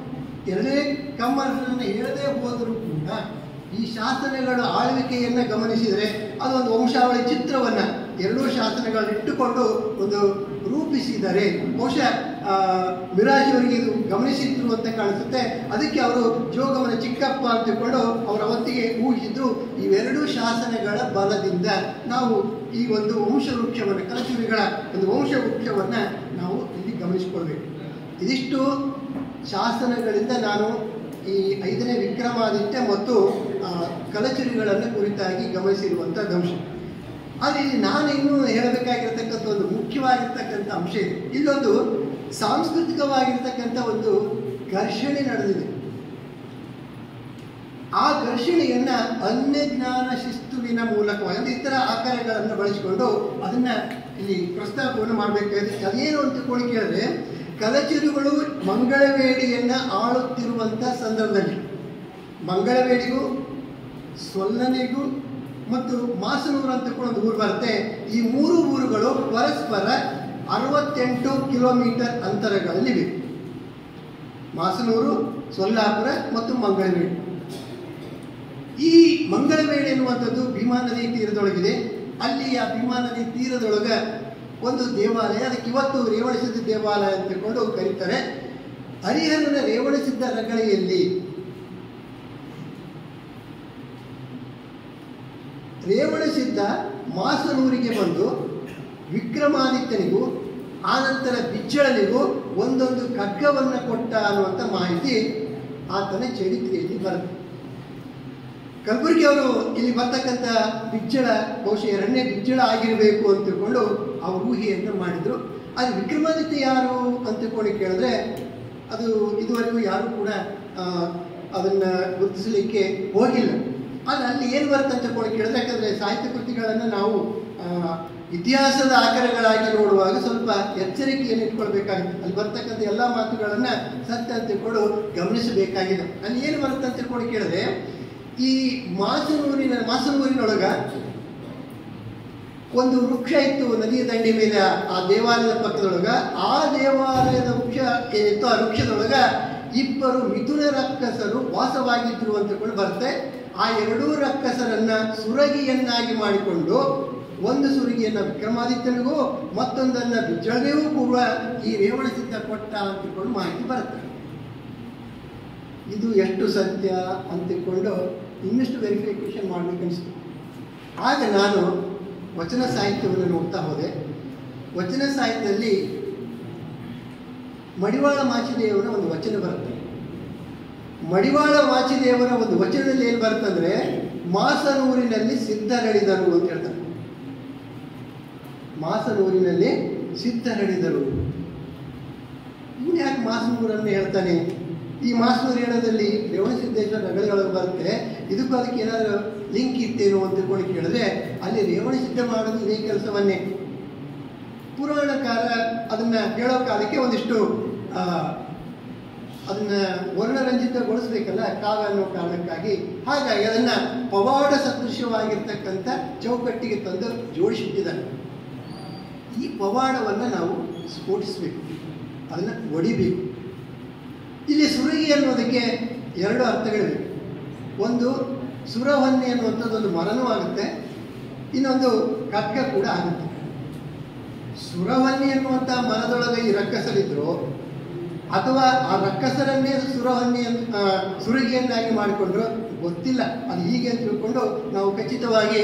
ಎರಡನೇ ಕಮ್ಮರಸನನ್ನ ಹೇಳದೆ ಹೋದರೂ ಕೂಡ ಈ ಶಾಸನಗಳ ಆಳ್ವಿಕೆಯನ್ನು ಗಮನಿಸಿದರೆ ಅದೊಂದು ವಂಶಾವಳಿ ಚಿತ್ರವನ್ನು ಎರಡೂ ಶಾಸನಗಳನ್ನು ಇಟ್ಟುಕೊಂಡು ಒಂದು ರೂಪಿಸಿದ್ದಾರೆ. ಬಹುಶಃ ಮಿರಾಜಿಯವರಿಗೆ ಇದು ಗಮನಿಸಿದ್ರು ಅಂತ ಕಾಣಿಸುತ್ತೆ. ಅದಕ್ಕೆ ಅವರು ಜೋಗಮನ ಚಿಕ್ಕಪ್ಪ ಅಂತ ತಿಳ್ಕೊಂಡು ಅವರ ಹೊತ್ತಿಗೆ ಊಹಿಸಿದ್ರು. ಇವೆರಡೂ ಶಾಸನಗಳ ಬಲದಿಂದ ನಾವು ಈ ಒಂದು ವಂಶವೃಕ್ಷವನ್ನು ಕಲಚುರಿಗಳ ಒಂದು ವಂಶವೃಕ್ಷವನ್ನು ನಾವು ಇಲ್ಲಿ ಗಮನಿಸಿಕೊಳ್ಬೇಕು. ಇದಿಷ್ಟು ಶಾಸನಗಳಿಂದ ನಾನು ಈ 5ನೇ ವಿಕ್ರಮಾದಿತ್ಯ ಮತ್ತು ಕಲಚುರಿಗಳನ್ನು ಕುರಿತಾಗಿ ಗಮನಿಸಿರುವಂಥದ್ದು ಅಂಶ. ಆದರೆ ಇಲ್ಲಿ ನಾನು ಇನ್ನೂ ಹೇಳಬೇಕಾಗಿರ್ತಕ್ಕಂಥ ಒಂದು ಮುಖ್ಯವಾಗಿರ್ತಕ್ಕಂಥ ಅಂಶ ಇದೆ. ಇಲ್ಲೊಂದು ಸಾಂಸ್ಕೃತಿಕವಾಗಿರ್ತಕ್ಕಂಥ ಒಂದು ಘರ್ಷಣೆ ನಡೆದಿದೆ. ಆ ಘರ್ಷಣೆಯನ್ನು ಅನ್ಯಜ್ಞಾನ ಶಿಸ್ತುವಿನ ಮೂಲಕವಾಗಿ ಇತರ ಆಕಾರಗಳನ್ನು ಬಳಸಿಕೊಂಡು ಅದನ್ನು ಇಲ್ಲಿ ಪ್ರಸ್ತಾಪವನ್ನು ಮಾಡಬೇಕಾಗಿದೆ. ಅದೇನು ಅಂತ ಕೇಳಿದ್ರೆ, ಕಲಚುರಿಗಳು ಮಂಗಳವೇಡಿಯನ್ನು ಆಳುತ್ತಿರುವಂಥ ಸಂದರ್ಭದಲ್ಲಿ ಮಂಗಳವೇಡಿಗೂ ಸೊಲ್ಲನೆಗೂ ಮತ್ತು ಮಾಸನೂರು ಅಂತ ಕೂಡ ಒಂದು ಊರು ಬರುತ್ತೆ. ಈ 3 ಊರುಗಳು ಪರಸ್ಪರ 68 ಕಿಲೋಮೀಟರ್ ಅಂತರಗಳಲ್ಲಿವೆ. ಮಾಸನೂರು, ಸೊಲ್ಲಾಪುರ ಮತ್ತು ಮಂಗಳವೇಡಿ. ಈ ಮಂಗಳವೇಡಿ ಎನ್ನುವಂಥದ್ದು ಭೀಮಾ ನದಿ ತೀರದೊಳಗಿದೆ. ಅಲ್ಲಿ ಆ ಭೀಮಾ ನದಿ ತೀರದೊಳಗೆ ಒಂದು ದೇವಾಲಯ, ಅದಕ್ಕೆ ಇವತ್ತು ರೇವಣಸಿದ್ಧ ದೇವಾಲಯ ಅಂತ ತಿಳ್ಕೊಂಡು ಕರೀತಾರೆ. ಹರಿಹರನ ರೇವಣಸಿದ್ಧ ರಗಳೆಯಲ್ಲಿ ರೇವಣಸಿದ್ಧ ಮಾಸನೂರಿಗೆ ಬಂದು ವಿಕ್ರಮಾದಿತ್ಯನಿಗೂ ಆನಂತರ ಬಿಜ್ಜಳನಿಗೂ ಒಂದೊಂದು ಖಡ್ಗವನ್ನು ಕೊಟ್ಟ ಅನ್ನುವಂಥ ಮಾಹಿತಿ ಆತನ ಚರಿತ್ರೆಯಲ್ಲಿ ಬರುತ್ತೆ. ಕಲಬುರ್ಗಿ ಅವರು ಇಲ್ಲಿ ಬರ್ತಕ್ಕಂಥ ಬಿಜ್ಜಳ ಬಹುಶಃ 2ನೇ ಬಿಜ್ಜಳ ಆಗಿರಬೇಕು ಅಂತ ತಿಳ್ಕೊಂಡು ಅವರು ಊಹೆಯನ್ನು ಮಾಡಿದರು. ಆದರೆ ವಿಕ್ರಮಾದಿತ್ಯ ಯಾರು ಅಂತ ತಿಳ್ಕೊಂಡು ಕೇಳಿದ್ರೆ ಅದು ಇದುವರೆಗೂ ಯಾರೂ ಕೂಡ ಅದನ್ನು ಗುರುತಿಸಲಿಕ್ಕೆ ಹೋಗಿಲ್ಲ. ಆದರೆ ಅಲ್ಲಿ ಏನು ಬರುತ್ತೆ ಅಂತ ತಿಳ್ಕೊಂಡು ಕೇಳಿದ್ರೆ, ಯಾಕಂದರೆ ಸಾಹಿತ್ಯ ಕೃತಿಗಳನ್ನು ನಾವು ಇತಿಹಾಸದ ಆಕರಗಳಾಗಿ ನೋಡುವಾಗ ಸ್ವಲ್ಪ ಎಚ್ಚರಿಕೆಯನ್ನು ಇಟ್ಕೊಳ್ಬೇಕಾಗಿದೆ. ಅಲ್ಲಿ ಬರ್ತಕ್ಕಂಥ ಎಲ್ಲ ಮಾತುಗಳನ್ನು ಸತ್ಯ ಅಂತ ತಿಳ್ಕೊಂಡು ಗಮನಿಸಬೇಕಾಗಿದೆ. ಅಲ್ಲಿ ಏನು ಬರುತ್ತೆ ಅಂತ ತಿಳ್ಕೊಂಡು ಕೇಳಿದ್ರೆ, ಈ ಮಾಸನೂರಿನೊಳಗ ಒಂದು ವೃಕ್ಷ ಇತ್ತು ನದಿಯ ದಂಡೆ ಮೇಲೆ, ಆ ದೇವಾಲಯದ ಪಕ್ಕದೊಳಗ. ಆ ದೇವಾಲಯದ ವೃಕ್ಷ ಏನಿತ್ತು, ಆ ವೃಕ್ಷದೊಳಗ 2 ಮಿಥುನ ರಕ್ಕಸರು ವಾಸವಾಗಿದ್ರು ಅಂತಕೊಂಡು ಬರುತ್ತೆ. ಆ 2 ರಕ್ಕಸರನ್ನ ಸುರಗಿಯನ್ನಾಗಿ ಮಾಡಿಕೊಂಡು ಒಂದು ಸುರಗಿಯನ್ನ ವಿಕ್ರಮಾದಿತ್ಯನಿಗೂ ಮತ್ತೊಂದನ್ನ ಬಿಜ್ಜಳನಿಗೂ ಕೂಡ ಈ ರೇವಣಸಿದ್ಧ ಕೊಟ್ಟ ಅಂತಕೊಂಡು ಮಾಹಿತಿ ಬರುತ್ತೆ. ಇದು ಎಷ್ಟು ಸತ್ಯ ಅಂತಿಕೊಂಡು ಇನ್ನಷ್ಟು ವೆರಿಫಿಕೇಶನ್ ಮಾಡಲಿಕ್ಕೆ ಅನಿಸ್ತು. ಆಗ ನಾನು ವಚನ ಸಾಹಿತ್ಯವನ್ನು ನೋಡ್ತಾ ಹೋದೆ. ವಚನ ಸಾಹಿತ್ಯದಲ್ಲಿ ಮಡಿವಾಳ ಮಾಚಿದೇವರ ಒಂದು ವಚನ ಬರುತ್ತೆ. ಮಡಿವಾಳ ಮಾಚಿದೇವರ ಒಂದು ವಚನದಲ್ಲಿ ಏನು ಬರುತ್ತಂದ್ರೆ, ಮಾಸನೂರಿನಲ್ಲಿ ಸಿದ್ಧರಡಿದರು ಅಂತ ಹೇಳ್ತಾರೆ. ಮಾಸನೂರಿನಲ್ಲಿ ಸಿದ್ಧರಡಿದರು. ಇವನು ಯಾಕೆ ಮಾಸನೂರನ್ನು ಹೇಳ್ತಾನೆ? ಈ ಮಾಸನೂರು ಹೇಳೋದಲ್ಲಿ ರೇವಣಸಿದ್ದೇಶ್ವರ ರಗಳೆಯೊಳಗೆ ಬರುತ್ತೆ. ಇದಕ್ಕೂ ಅದಕ್ಕೆ ಏನಾದರೂ ಲಿಂಕ್ ಇತ್ತೇನೋ ಅಂತ ತಿಳ್ಕೊಂಡು ಕೇಳಿದ್ರೆ, ಅಲ್ಲಿ ರೇವಣಸಿದ್ಧ ಮಾಡೋದು ಇದೇ ಕೆಲಸವನ್ನೇ. ಪುರಾಣಕಾರ ಅದನ್ನು ಹೇಳೋ ಕಾಲಕ್ಕೆ ಒಂದಿಷ್ಟು ಅದನ್ನು ವರ್ಣರಂಜಿತಗೊಳಿಸ್ಬೇಕಲ್ಲ ಕಾವ್ಯ ಅನ್ನೋ ಕಾರಣಕ್ಕಾಗಿ. ಹಾಗಾಗಿ ಅದನ್ನು ಪವಾಡ ಸದೃಶ್ಯವಾಗಿರ್ತಕ್ಕಂಥ ಚೌಕಟ್ಟಿಗೆ ತಂದು ಜೋಡಿಸಿಟ್ಟಿದ್ದಾರೆ. ಈ ಪವಾಡವನ್ನು ನಾವು ಸ್ಫೋಟಿಸಬೇಕು, ಅದನ್ನು ಒಡಿಬೇಕು. ಇಲ್ಲಿ ಸುರಗಿ ಅನ್ನೋದಕ್ಕೆ 2 ಅರ್ಥಗಳಿವೆ. ಒಂದು ಸುರವನ್ನಿ ಅನ್ನುವಂಥದ್ದು ಒಂದು ಮರನೂ ಆಗುತ್ತೆ, ಇನ್ನೊಂದು ಖಡ್ಗ ಕೂಡ ಆಗುತ್ತೆ. ಸುರವನ್ನಿ ಅನ್ನುವಂಥ ಮರದೊಳಗೆ ಈ ರಕ್ಕಸರಿದ್ರು, ಅಥವಾ ಆ ರಕ್ಕಸರನ್ನೇ ಸುರಗಿಯನ್ನಾಗಿ ಮಾಡಿಕೊಂಡ್ರು ಗೊತ್ತಿಲ್ಲ. ಅದು ಹೀಗೆ ಅಂತ ತಿಳ್ಕೊಂಡು ನಾವು ಖಚಿತವಾಗಿ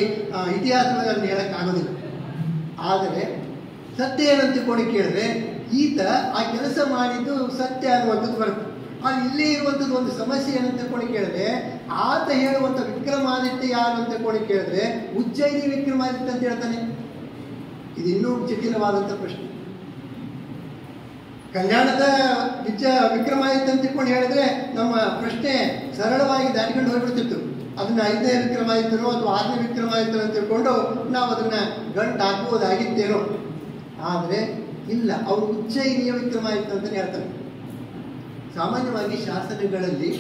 ಇತಿಹಾಸದಲ್ಲಿ ಹೇಳೋಕ್ಕಾಗೋದಿಲ್ಲ. ಆದರೆ ಸತ್ಯ ಏನಂತ ತಿಳ್ಕೊಂಡು ಕೇಳಿದ್ರೆ, ಈತ ಆ ಕೆಲಸ ಮಾಡಿದ್ದು ಸತ್ಯ ಅನ್ನುವಂಥದ್ದು ಬರುತ್ತೆ. ಅಲ್ಲಿ ಇಲ್ಲೇ ಇರುವಂಥದ್ದು ಒಂದು ಸಮಸ್ಯೆ ಏನಂತ ಕೊಂಡು ಕೇಳಿದ್ರೆ, ಆತ ಹೇಳುವಂಥ ವಿಕ್ರಮಾದಿತ್ಯ ಯಾರು ಅಂತ ಕೊಂಡು ಕೇಳಿದ್ರೆ ಉಜ್ಜಯಿನಿ ವಿಕ್ರಮಾದಿತ್ಯ ಅಂತ ಹೇಳ್ತಾನೆ. ಇದು ಇನ್ನೂ ಜಟಿಲವಾದಂಥ ಪ್ರಶ್ನೆ. ಕಲ್ಯಾಣದ ವಿಕ್ರಮಾದಿತ್ಯ ಅಂತ ತಿಳ್ಕೊಂಡು ಹೇಳಿದ್ರೆ ನಮ್ಮ ಪ್ರಶ್ನೆ ಸರಳವಾಗಿ ದಾಟಿಕೊಂಡು ಹೋಗ್ಬಿಡ್ತಿತ್ತು. ಅದನ್ನ 5ನೇ ವಿಕ್ರಮಾದಿತ್ಯನೋ ಅಥವಾ 6ನೇ ವಿಕ್ರಮಾದಿತ್ಯನೋ ಅಂತ ತಿಳ್ಕೊಂಡು ನಾವು ಅದನ್ನ ಗಂಟು ಹಾಕುವುದಾಗಿತ್ತೇನೋ. ಆದರೆ ಇಲ್ಲ, ಅವರು ಉಜ್ಜಯಿನಿಯ ವಿಕ್ರಮಾದಿತ್ಯ ಅಂತಲೇ ಹೇಳ್ತಾರೆ. ಸಾಮಾನ್ಯವಾಗಿ ಶಾಸನಗಳಲ್ಲಿ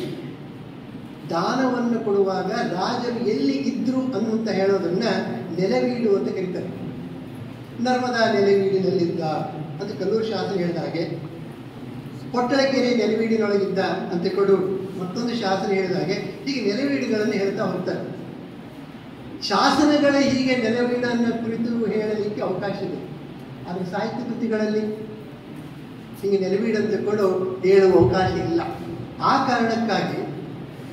ದಾನವನ್ನು ಕೊಡುವಾಗ ರಾಜರು ಎಲ್ಲಿ ಇದ್ರು ಅನ್ನುವಂತ ಹೇಳೋದನ್ನ ನೆಲೆವೀಡು ಅಂತ ಕರೀತಾರೆ. ನರ್ಮದಾ ನೆಲೆವೀಡಿನಲ್ಲಿದ್ದ ಅಂತ ಕಲ್ಲೂರು ಶಾಸನ ಹೇಳಿದ ಹಾಗೆ, ಪೊಟ್ಟಳಕೆರೆ ನೆಲೆವೀಡಿನೊಳಗಿದ್ದ ಅಂತ ಕೊಡು ಮತ್ತೊಂದು ಶಾಸನ ಹೇಳಿದ ಹಾಗೆ, ಹೀಗೆ ನೆಲೆವೀಡುಗಳನ್ನು ಹೇಳ್ತಾ ಹೋಗ್ತಾರೆ. ಶಾಸನಗಳೇ ಹೀಗೆ ನೆಲೆವೀಡನ್ನು ಕುರಿತು ಹೇಳಲಿಕ್ಕೆ ಅವಕಾಶ ಇದೆ. ಆದರೆ ಸಾಹಿತ್ಯ ಕೃತಿಗಳಲ್ಲಿ ಹೀಗೆ ನೆಲೆವೀಡು ಅಂತ ತಿಳ್ಕೊಂಡು ಹೇಳುವ ಅವಕಾಶ ಇಲ್ಲ. ಆ ಕಾರಣಕ್ಕಾಗಿ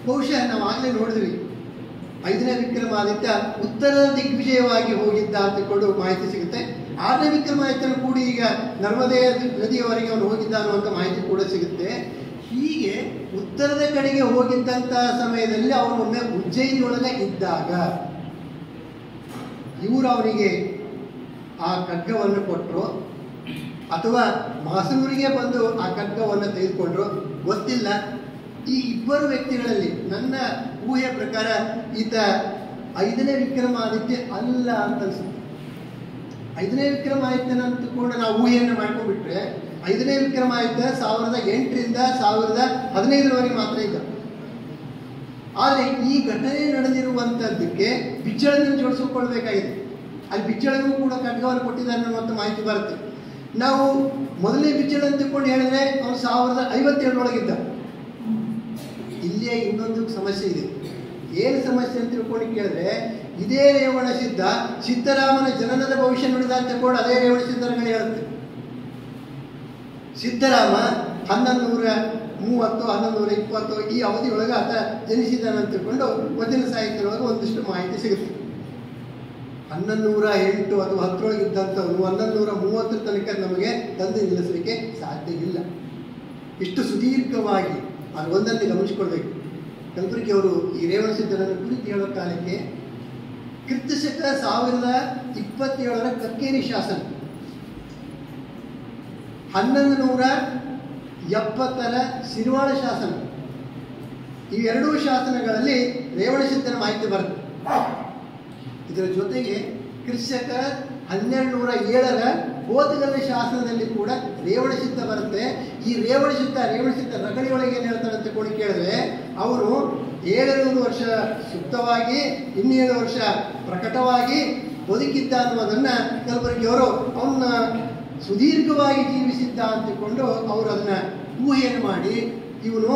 ಬಹುಶಃ ನಾವು ಆಗಲೇ ನೋಡಿದ್ವಿ, 5ನೇ ವಿಕ್ರಮಾದಿತ್ಯ ಉತ್ತರದ ದಿಗ್ವಿಜಯವಾಗಿ ಹೋಗಿದ್ದ ಅಂತ ತಿಳ್ಕೊಂಡು ಮಾಹಿತಿ ಸಿಗುತ್ತೆ. 6ನೇ ವಿಕ್ರಮಾದಿತ್ಯನು ಕೂಡ ಈಗ ನರ್ಮದೇ ನದಿಯವರೆಗೆ ಅವನು ಹೋಗಿದ್ದ ಅನ್ನುವಂಥ ಮಾಹಿತಿ ಕೂಡ ಸಿಗುತ್ತೆ. ಹೀಗೆ ಉತ್ತರದ ಕಡೆಗೆ ಹೋಗಿದ್ದಂಥ ಸಮಯದಲ್ಲಿ ಅವನೊಮ್ಮೆ ಉಜ್ಜಯಿನಿಯೊಳಗೆ ಇದ್ದಾಗ ಇವರು ಅವನಿಗೆ ಆ ಖಡ್ಗವನ್ನು ಕೊಟ್ಟರು ಅಥವಾ ಮಾಸೂರಿಗೆ ಬಂದು ಆ ಖಡ್ಗವನ್ನು ತೆಗೆದುಕೊಂಡ್ರು ಗೊತ್ತಿಲ್ಲ. ಈ ಇಬ್ಬರು ವ್ಯಕ್ತಿಗಳಲ್ಲಿ ನನ್ನ ಊಹೆಯ ಪ್ರಕಾರ ಈತ 5ನೇ ವಿಕ್ರಮಾದಿತ್ಯ ಅಲ್ಲ ಅಂತ ಅನ್ಸುತ್ತೆ. 5ನೇ ವಿಕ್ರಮಾದಿತ್ಯನ ಕೂಡ ನಾವು ಊಹೆಯನ್ನು ಮಾಡ್ಕೊಂಡ್ಬಿಟ್ರೆ 5ನೇ ವಿಕ್ರಮಾದಿತ್ಯ 1008ರಿಂದ 1015ರವರೆಗೆ ಮಾತ್ರ ಇದ್ದ. ಆದರೆ ಈ ಘಟನೆ ನಡೆದಿರುವಂಥದ್ದಕ್ಕೆ ಬಿಚ್ಚಳನ್ನು ಜೋಡಿಸಿಕೊಳ್ಬೇಕಾಗಿದೆ. ಅಲ್ಲಿ ಬಿಚ್ಚಳಗೂ ಕೂಡ ಖಡ್ಗವನ್ನು ಕೊಟ್ಟಿದ್ದಾರೆ ಅನ್ನುವಂಥ ಮಾಹಿತಿ ಬರುತ್ತೆ. ನಾವು ಮೊದಲನೇ ಬಿಚ್ಚಳ ಅಂತ ತಿಳ್ಕೊಂಡು ಹೇಳಿದ್ರೆ ಅವನು 1057ರೊಳಗಿದ್ದ. ಇಲ್ಲಿಯೇ ಇನ್ನೊಂದು ಸಮಸ್ಯೆ ಇದೆ. ಏನು ಸಮಸ್ಯೆ ಅಂತ ತಿಳ್ಕೊಂಡು ಕೇಳಿದ್ರೆ, ಇದೇ ರೇವಣ ಸಿದ್ಧ ಸಿದ್ದರಾಮನ ಜನನದ ಭವಿಷ್ಯ ನುಡಿದ ಅಂತ ತಿಳ್ಕೊಂಡು ಅದೇ ರೇವಣ ಸಿದ್ಧರುಗಳು ಹೇಳುತ್ತೆ. ಸಿದ್ದರಾಮ 1130 1120 ಈ ಅವಧಿಯೊಳಗೆ ಆತ ಜನಿಸಿದ್ದಾನೆ ಅಂತ ತಿಳ್ಕೊಂಡು ವಚನ ಸಾಹಿತ್ಯದೊಳಗೆ ಒಂದಿಷ್ಟು ಮಾಹಿತಿ ಸಿಗುತ್ತೆ. 1108 ಅಥವಾ 10ರೊಳಗೆ ಇದ್ದಂಥವ್ರು 1130 ತನಕ ನಮಗೆ ತಂದು ನಿಲ್ಲಿಸಲಿಕ್ಕೆ ಸಾಧ್ಯ ಇಲ್ಲ. ಇಷ್ಟು ಸುದೀರ್ಘವಾಗಿ ಅದು ಒಂದನ್ನು ಗಮನಿಸಿಕೊಳ್ಬೇಕು. ಕಲಬುರ್ಗಿ ಅವರು ಈ ರೇವಣ ಸಿದ್ಧರನ್ನು ಕುರಿತು ಹೇಳೋ ಕಾಲಕ್ಕೆ ಕ್ರಿಸ್ತಶಕ 1027ರ ಕಕ್ಕೇರಿ ಶಾಸನ, 1170ರ ಸಿರಿವಾಳ ಶಾಸನ, ಇವೆರಡೂ ಶಾಸನಗಳಲ್ಲಿ ರೇವಣ ಸಿದ್ಧನ ಮಾಹಿತಿ ಬರುತ್ತೆ. ಇದರ ಜೊತೆಗೆ ಕ್ರಿಸ್ತಶಕ 1207ರ ಕೋತಗಲ್ಲ ಶಾಸನದಲ್ಲಿ ಕೂಡ ರೇವಣ ಸಿದ್ಧ ಬರುತ್ತೆ. ಈ ರೇವಣ ಸಿದ್ಧ ರಗಳೆಯೊಳಗೆ ಏನು ಹೇಳ್ತಾರೆ ಅಂತ ಕೂಡ ಕೇಳಿದ್ರೆ, ಅವರು 700 ವರ್ಷ ಸುಪ್ತವಾಗಿ 7 ವರ್ಷ ಪ್ರಕಟವಾಗಿ ಬದುಕಿದ್ದ ಅನ್ನೋದನ್ನ ಕಲಬುರ್ಗಿ ಅವರು ಅವನ್ನ ಸುದೀರ್ಘವಾಗಿ ಜೀವಿಸಿದ್ದ ಅಂತಕೊಂಡು ಅವರು ಅದನ್ನ ಊಹೆಯನ್ನು ಮಾಡಿ ಇವನು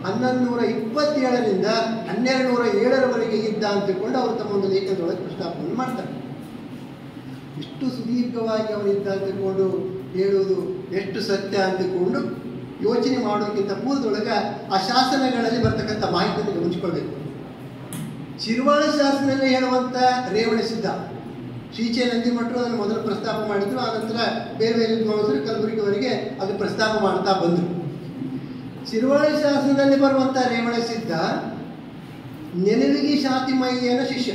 1127ರಿಂದ 1207ರವರೆಗೆ ಇದ್ದ ಅಂತಕೊಂಡು ಅವರು ತಮ್ಮ ಒಂದು ಲೇಖನದೊಳಗೆ ಪ್ರಸ್ತಾಪವನ್ನು ಮಾಡ್ತಾರೆ. ಇಷ್ಟು ಸುದೀರ್ಘವಾಗಿ ಅವರಿದ್ದ ಅಂತಕೊಂಡು ಹೇಳುವುದು ಎಷ್ಟು ಸತ್ಯ ಅಂತಕೊಂಡು ಯೋಚನೆ ಮಾಡೋಕ್ಕಿಂತ ಪೂರ್ವದೊಳಗೆ ಆ ಶಾಸನಗಳಲ್ಲಿ ಬರ್ತಕ್ಕಂಥ ಮಾಹಿತಿಯನ್ನು ಗಮನಿಸಿಕೊಳ್ಬೇಕು. ಶಿರ್ವಾಳ ಶಾಸನದಲ್ಲಿ ಹೇಳುವಂಥ ರೇವಣ ಸಿದ್ಧ ಶ್ರೀಚೆ ನಂದಿಮಠರು ಅದನ್ನು ಮೊದಲು ಪ್ರಸ್ತಾಪ ಮಾಡಿದ್ರು. ಆನಂತರ ಬೇರೆ ಬೇರೆ ವಿದ್ವಾಂಸರು ಕಲಬುರಗಿಯವರೆಗೆ ಅದು ಪ್ರಸ್ತಾಪ ಮಾಡ್ತಾ ಬಂದರು. ಶಿರ್ವಾಳ ಶಾಸನದಲ್ಲಿ ಬರುವಂಥ ರೇವಣ ಸಿದ್ಧ ನೆನವಿಗಿ ಶಾತಿಮಯ್ಯನ ಶಿಷ್ಯ.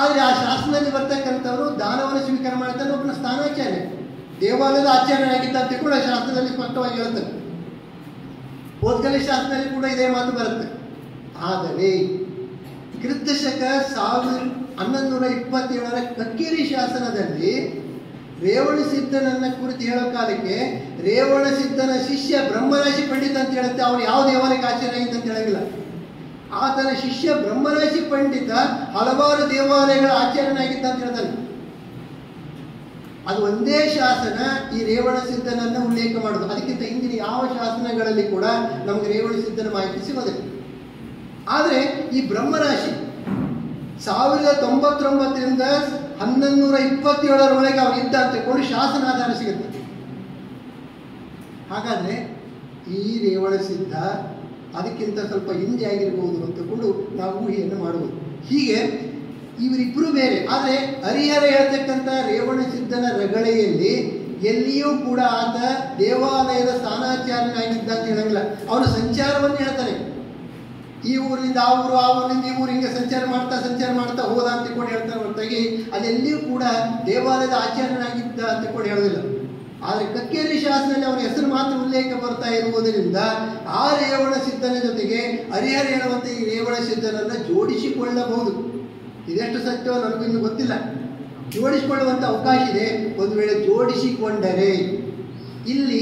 ಆದರೆ ಆ ಶಾಸನದಲ್ಲಿ ಬರ್ತಕ್ಕಂಥವರು ದಾನವನ್ನು ಸ್ವೀಕಾರ ಮಾಡ್ತಾನೆ, ಒಬ್ಬನ ಸ್ಥಾನಾಚಾರ್ಯ ದೇವಾಲಯದ ಆಚಾರ್ಯನಾಗಿದ್ದ ಅಂತ ಕೂಡ ಶಾಸ್ತ್ರದಲ್ಲಿ ಸ್ಪಷ್ಟವಾಗಿ ಹೇಳ್ತಾರೆ. ಕೋತಗಲ್ಲ ಶಾಸನದಲ್ಲಿ ಕೂಡ ಇದೇ ಮಾತು ಬರುತ್ತೆ. ಆದರೆ ಕ್ರಿಸ್ತಶಕ 1127ರ ಕಕ್ಕೇರಿ ಶಾಸನದಲ್ಲಿ ರೇವಣ ಸಿದ್ಧನನ್ನ ಕುರಿತು ಹೇಳೋ ಕಾಲಕ್ಕೆ ರೇವಣ ಸಿದ್ಧನ ಶಿಷ್ಯ ಬ್ರಹ್ಮರಾಶಿ ಪಂಡಿತ ಅಂತ ಹೇಳುತ್ತೆ. ಅವನು ಯಾವ ದೇವಾಲಯಕ್ಕೆ ಆಚಾರ್ಯ ಆಗಿದ್ದ ಅಂತ ಹೇಳಂಗಿಲ್ಲ. ಆತನ ಶಿಷ್ಯ ಬ್ರಹ್ಮರಾಶಿ ಪಂಡಿತ ಹಲವಾರು ದೇವಾಲಯಗಳ ಆಚಾರ್ಯನಾಗಿದ್ದ ಅಂತ ಹೇಳ್ತಾನೆ. ಅದು ಒಂದೇ ಶಾಸನ ಈ ರೇವಣ ಸಿದ್ಧನನ್ನ ಉಲ್ಲೇಖ ಮಾಡೋದು. ಅದಕ್ಕಿಂತ ಹಿಂದಿನ ಯಾವ ಶಾಸನಗಳಲ್ಲಿ ಕೂಡ ನಮಗೆ ರೇವಣ ಸಿದ್ಧನ ಮಾಹಿತಿ ಸಿಗೋದಿಲ್ಲ. ಆದರೆ ಈ ಬ್ರಹ್ಮರಾಶಿ 1099ರಿಂದ 1127ರವರೆಗೆ ಅವನು ಇದ್ದ ಅಂತ ಕೊಂಡು ಶಾಸನ ಆಧಾರ ಸಿಗುತ್ತೆ. ಹಾಗಾದ್ರೆ ಈ ರೇವಣ ಸಿದ್ಧ ಅದಕ್ಕಿಂತ ಸ್ವಲ್ಪ ಹಿಂದೆ ಆಗಿರಬಹುದು ಅಂತಕೊಂಡು ನಾವು ಊಹೆಯನ್ನು ಮಾಡಬಹುದು. ಹೀಗೆ ಇವರಿಬ್ಬರು ಬೇರೆ. ಆದರೆ ಹರಿಹರ ಹೇಳ್ತಕ್ಕಂಥ ರೇವಣ ಸಿದ್ಧನ ರಗಳೆಯಲ್ಲಿ ಎಲ್ಲಿಯೂ ಕೂಡ ಆತ ದೇವಾಲಯದ ಸ್ಥಾನಾಚಾರ್ಯನಾಗಿದ್ದ ಅಂತ ಹೇಳಂಗಿಲ್ಲ. ಅವನು ಸಂಚಾರವನ್ನು ಹೇಳ್ತಾನೆ. ಈ ಊರಿಂದ ಆ ಊರು, ಆ ಊರಿಂದ ಈ ಊರು, ಹಿಂಗೆ ಸಂಚಾರ ಮಾಡ್ತಾ ಹೋದ ಅಂತ ಕೂಡ ಹೇಳ್ತಾರೆ ಹೊರತಾಗಿ ಅಲ್ಲೆಲ್ಲಿಯೂ ಕೂಡ ದೇವಾಲಯದ ಆಚಾರ್ಯನಾಗಿದ್ದ ಅಂತ ಕೂಡ ಹೇಳೋದಿಲ್ಲ. ಆದರೆ ಕಕ್ಕೇರಿ ಶಾಸನದಲ್ಲಿ ಅವನ ಹೆಸರು ಮಾತ್ರ ಉಲ್ಲೇಖ ಬರ್ತಾ ಇರುವುದರಿಂದ ಆ ರೇವಣ ಸಿದ್ಧನ ಜೊತೆಗೆ ಹರಿಹರ ಹೇಳುವಂಥ ಈ ರೇವಣ ಸಿದ್ಧನನ್ನು ಜೋಡಿಸಿಕೊಳ್ಳಬಹುದು. ಇದೆಷ್ಟು ಸತ್ಯವೋ ನನಗೂ ಇನ್ನು ಗೊತ್ತಿಲ್ಲ. ಜೋಡಿಸಿಕೊಳ್ಳುವಂಥ ಅವಕಾಶ ಇದೆ. ಒಂದು ವೇಳೆ ಜೋಡಿಸಿಕೊಂಡರೆ ಇಲ್ಲಿ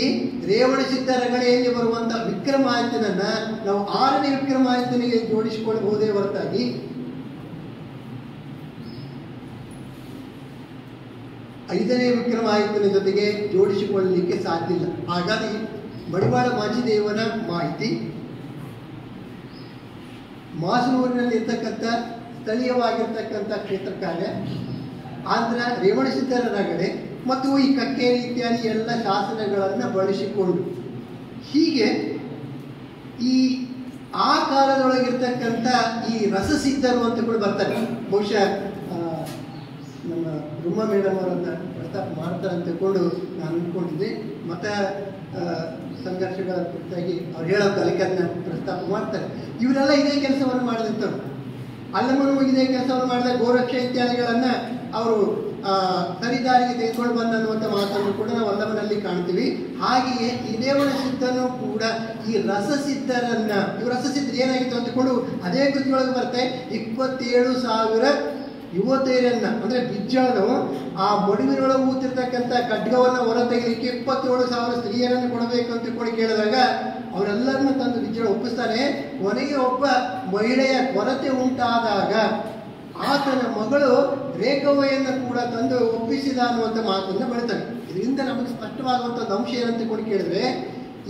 ರೇವಣ ಸಿದ್ಧ ರಗಳೆಯಲ್ಲಿ ಬರುವಂಥ ವಿಕ್ರಮಾದಿತ್ಯನನ್ನ ನಾವು 6ನೇ ವಿಕ್ರಮಾದಿತ್ಯನಿಗೆ ಜೋಡಿಸಿಕೊಳ್ಳಬಹುದೇ ಹೊರತಾಗಿ 5ನೇ ವಿಕ್ರಮಾದಿತ್ಯನ ಜೊತೆಗೆ ಜೋಡಿಸಿಕೊಳ್ಳಲಿಕ್ಕೆ ಸಾಧ್ಯ ಇಲ್ಲ. ಹಾಗಾಗಿ ಮಡಿವಾಳ ಮಾಚಿದೇವನ ಮಾಹಿತಿ ಮಾಸನೂರಿನಲ್ಲಿ ಇರ್ತಕ್ಕಂಥ ಸ್ಥಳೀಯವಾಗಿರ್ತಕ್ಕಂಥ ಕ್ಷೇತ್ರ ಕಾರ್ಯ, ಆಂಧ್ರ ರೇವಣಸಿದ್ಧರ ರಗಳೆ ಮತ್ತು ಈ ಕಕ್ಕೇರಿ ಇತ್ಯಾದಿ ಎಲ್ಲ ಶಾಸನಗಳನ್ನು ಬಳಸಿಕೊಂಡು ಹೀಗೆ ಈ ಆ ಕಾಲದೊಳಗಿರ್ತಕ್ಕಂಥ ಈ ರಸಸಿದ್ಧರು ಅಂತ ಕೂಡ ಬರ್ತಾರೆ. ಬಹುಶಃ ನಮ್ಮ ರುಮ್ಮ ಮೇಡಮ್ ಅವರನ್ನ ಪ್ರಸ್ತಾಪ ಮಾಡ್ತಾರೆ ಅಂತ ತಿಳ್ಕೊಂಡು ನಾನು ಅಂದ್ಕೊಂಡಿದ್ದೆ. ಮತ ಸಂಘರ್ಷಗಳ ಕುರಿತಾಗಿ ಅವ್ರು ಹೇಳೋ ಕಲಿಕನ್ನ ಪ್ರಸ್ತಾಪ ಮಾಡ್ತಾರೆ. ಇವರೆಲ್ಲ ಇದೇ ಕೆಲಸವನ್ನು ಮಾಡಿದಂಥವ್ರು. ಅಲ್ಲಮ್ಮನು ಇದೇ ಕೆಲಸವನ್ನು ಮಾಡಿದ ಗೋರಕ್ಷ ಇತ್ಯಾದಿಗಳನ್ನು ಅವರು ಸರಿದಾರಿಗೆ ತೆಗೆದುಕೊಂಡು ಬಂದನ್ನುವಂಥ ಮಾತನ್ನು ಕೂಡ ನಾವು ಅಲ್ಲಮನಲ್ಲಿ ಕಾಣ್ತೀವಿ. ಹಾಗೆಯೇ ಈ ರೇವಣ ಸಿದ್ಧನು ಕೂಡ ಈ ರಸಸಿದ್ಧರನ್ನ, ಇವು ರಸಸಿದ್ಧರು ಏನಾಗಿತ್ತು ಅಂದುಕೊಂಡು ಅದೇ ಕೃತಿಯೊಳಗೆ ಬರುತ್ತೆ. 27,000 ಯುವತಿಯರನ್ನ ಅಂದರೆ ಬಿಜ್ಜಳನು ಆ ಮಡುವಿನೊಳಗೆ ಊತಿರ್ತಕ್ಕಂಥ ಖಡ್ಗವನ್ನು ಹೊರ ತೆಗೆಯಲಿಕ್ಕೆ 27,000 ಸ್ತ್ರೀಯರನ್ನು ಕೊಡಬೇಕು ಅಂತ ಕೂಡ ಕೇಳಿದಾಗ ಅವರೆಲ್ಲರನ್ನ ತಂದು ಬಿಜ್ಜಳ ಒಪ್ಪಿಸ್ತಾನೆ. ಕೊನೆಗೆ ಒಬ್ಬ ಮಹಿಳೆಯ ಕೊರತೆ ಉಂಟಾದಾಗ ಆತನ ಮಗಳು ರೇಖವೆಯನ್ನು ಕೂಡ ತಂದು ಒಪ್ಪಿಸಿದ ಅನ್ನುವಂಥ ಮಾತನ್ನು ಬೆಳಿತಾನೆ. ಇದರಿಂದ ನಮಗೆ ಸ್ಪಷ್ಟವಾಗುವಂಥದ್ದು ಅಂಶ ಏನಂತ ಕೂಡ ಕೇಳಿದ್ರೆ,